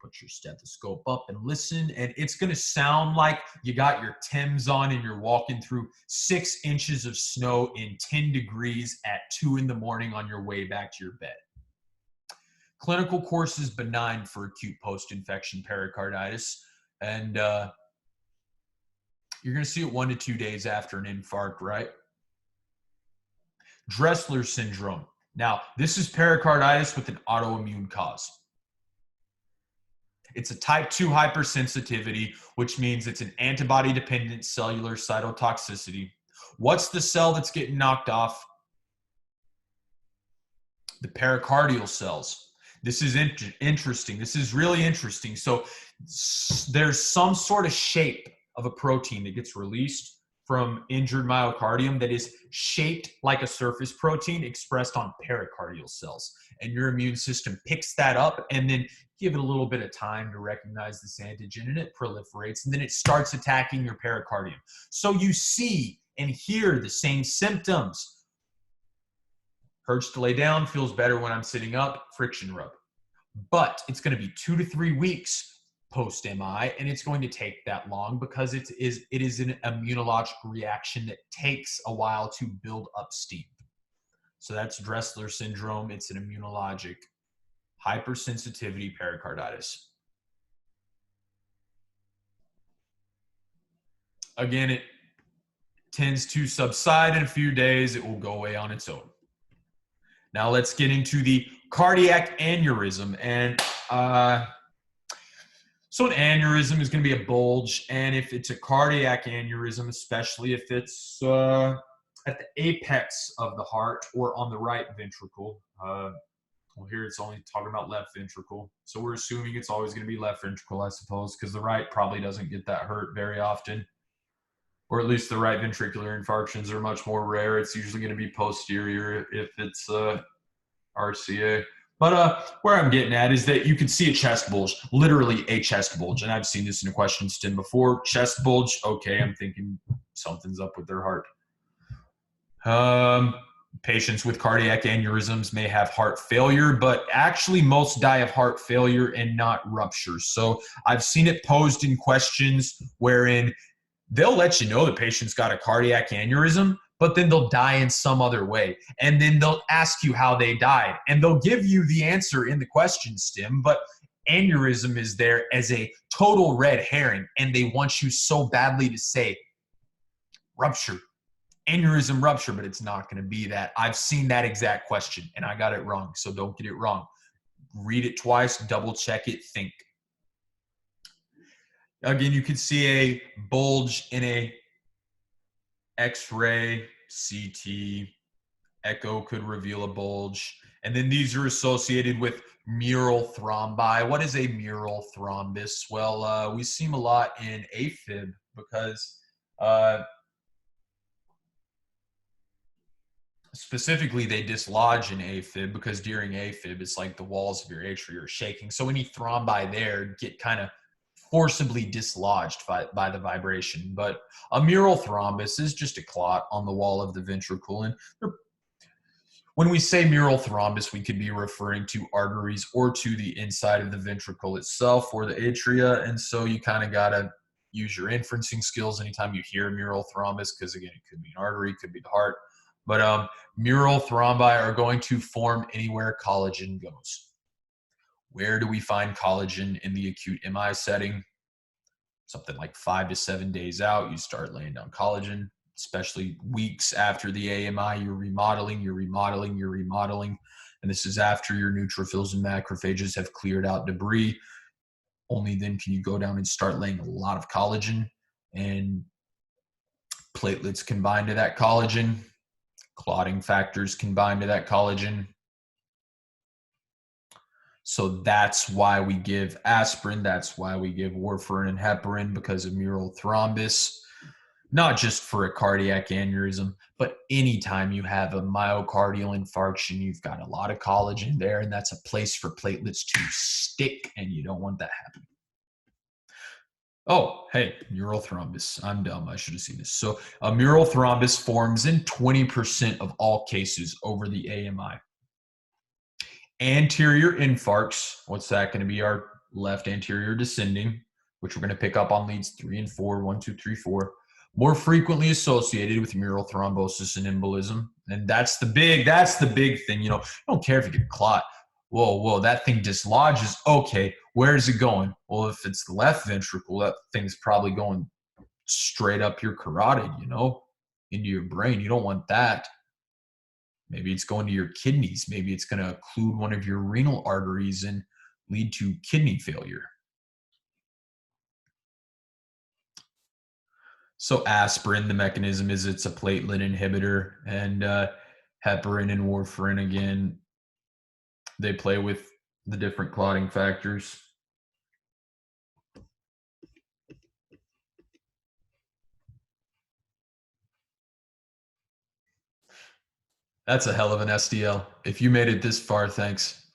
put your stethoscope up and listen, and it's going to sound like you got your Timbs on and you're walking through 6 inches of snow in 10 degrees at 2 in the morning on your way back to your bed. Clinical course is benign for acute post-infection pericarditis, and you're going to see it 1 to 2 days after an infarct, right? Dressler syndrome. Now, this is pericarditis with an autoimmune cause. It's a type 2 hypersensitivity, which means it's an antibody-dependent cellular cytotoxicity. What's the cell that's getting knocked off? The pericardial cells. This is interesting. This is really interesting. So there's some sort of shape of a protein that gets released from injured myocardium that is shaped like a surface protein expressed on pericardial cells. And your immune system picks that up, and then give it a little bit of time to recognize this antigen, and it proliferates, and then it starts attacking your pericardium. So you see and hear the same symptoms Hurts to lay down, feels better when I'm sitting up, friction rub. But it's going to be 2 to 3 weeks post MI, and it's going to take that long because it is an immunologic reaction that takes a while to build up steam. So that's Dressler syndrome. It's an immunologic hypersensitivity pericarditis. Again, it tends to subside in a few days. It will go away on its own. Now let's get into the cardiac aneurysm. And so an aneurysm is going to be a bulge. And if it's a cardiac aneurysm, especially if it's at the apex of the heart or on the right ventricle, well, here it's only talking about left ventricle. So we're assuming it's always going to be left ventricle, I suppose, because the right probably doesn't get that hurt very often. Or at least the right ventricular infarctions are much more rare. It's usually going to be posterior if it's RCA. But where I'm getting at is that you can see a chest bulge, literally a chest bulge. And I've seen this in a question stem before. Chest bulge, okay, I'm thinking something's up with their heart. Patients with cardiac aneurysms may have heart failure, but actually most die of heart failure and not rupture. So I've seen it posed in questions wherein they'll let you know the patient's got a cardiac aneurysm, but then they'll die in some other way. And then they'll ask you how they died. And they'll give you the answer in the question stem, but aneurysm is there as a total red herring. And they want you so badly to say rupture, aneurysm rupture, but it's not going to be that. I've seen that exact question and I got it wrong. So don't get it wrong. Read it twice, double check it, think. Again, you could see a bulge in a X-ray, CT, echo could reveal a bulge. And then these are associated with mural thrombi. What is a mural thrombus? Well, we see them a lot in AFib because specifically they dislodge in AFib because during AFib, it's like the walls of your atria are shaking. So any thrombi there get kind of forcibly dislodged by the vibration. But a mural thrombus is just a clot on the wall of the ventricle. And when we say mural thrombus, we could be referring to arteries or to the inside of the ventricle itself or the atria. And so you kind of got to use your inferencing skills anytime you hear mural thrombus, because again, it could be an artery, it could be the heart. But mural thrombi are going to form anywhere collagen goes. Where do we find collagen in the acute MI setting? Something like 5 to 7 days out, you start laying down collagen, especially weeks after the AMI, you're remodeling. And this is after your neutrophils and macrophages have cleared out debris. Only then can you go down and start laying a lot of collagen, and platelets can bind to that collagen. Clotting factors can bind to that collagen. So that's why we give aspirin. That's why we give warfarin and heparin, because of mural thrombus, not just for a cardiac aneurysm, but anytime you have a myocardial infarction, you've got a lot of collagen there, and that's a place for platelets to stick, and you don't want that happening. Oh, hey, mural thrombus. I'm dumb. I should have seen this. So a mural thrombus forms in 20% of all cases over the AMI. Anterior infarcts, what's that going to be? Our left anterior descending, which we're going to pick up on leads 3 and 4, 1, 2, 3, 4, more frequently associated with mural thrombosis and embolism. And that's the big thing. You know, I don't care if you get a clot. Whoa, that thing dislodges. Okay, where is it going? Well, if it's the left ventricle, that thing's probably going straight up your carotid, you know, into your brain. You don't want that. Maybe it's going to your kidneys. Maybe it's going to occlude one of your renal arteries and lead to kidney failure. So aspirin, the mechanism is it's a platelet inhibitor, and heparin and warfarin, again, they play with the different clotting factors. That's a hell of an SDL. If you made it this far, thanks.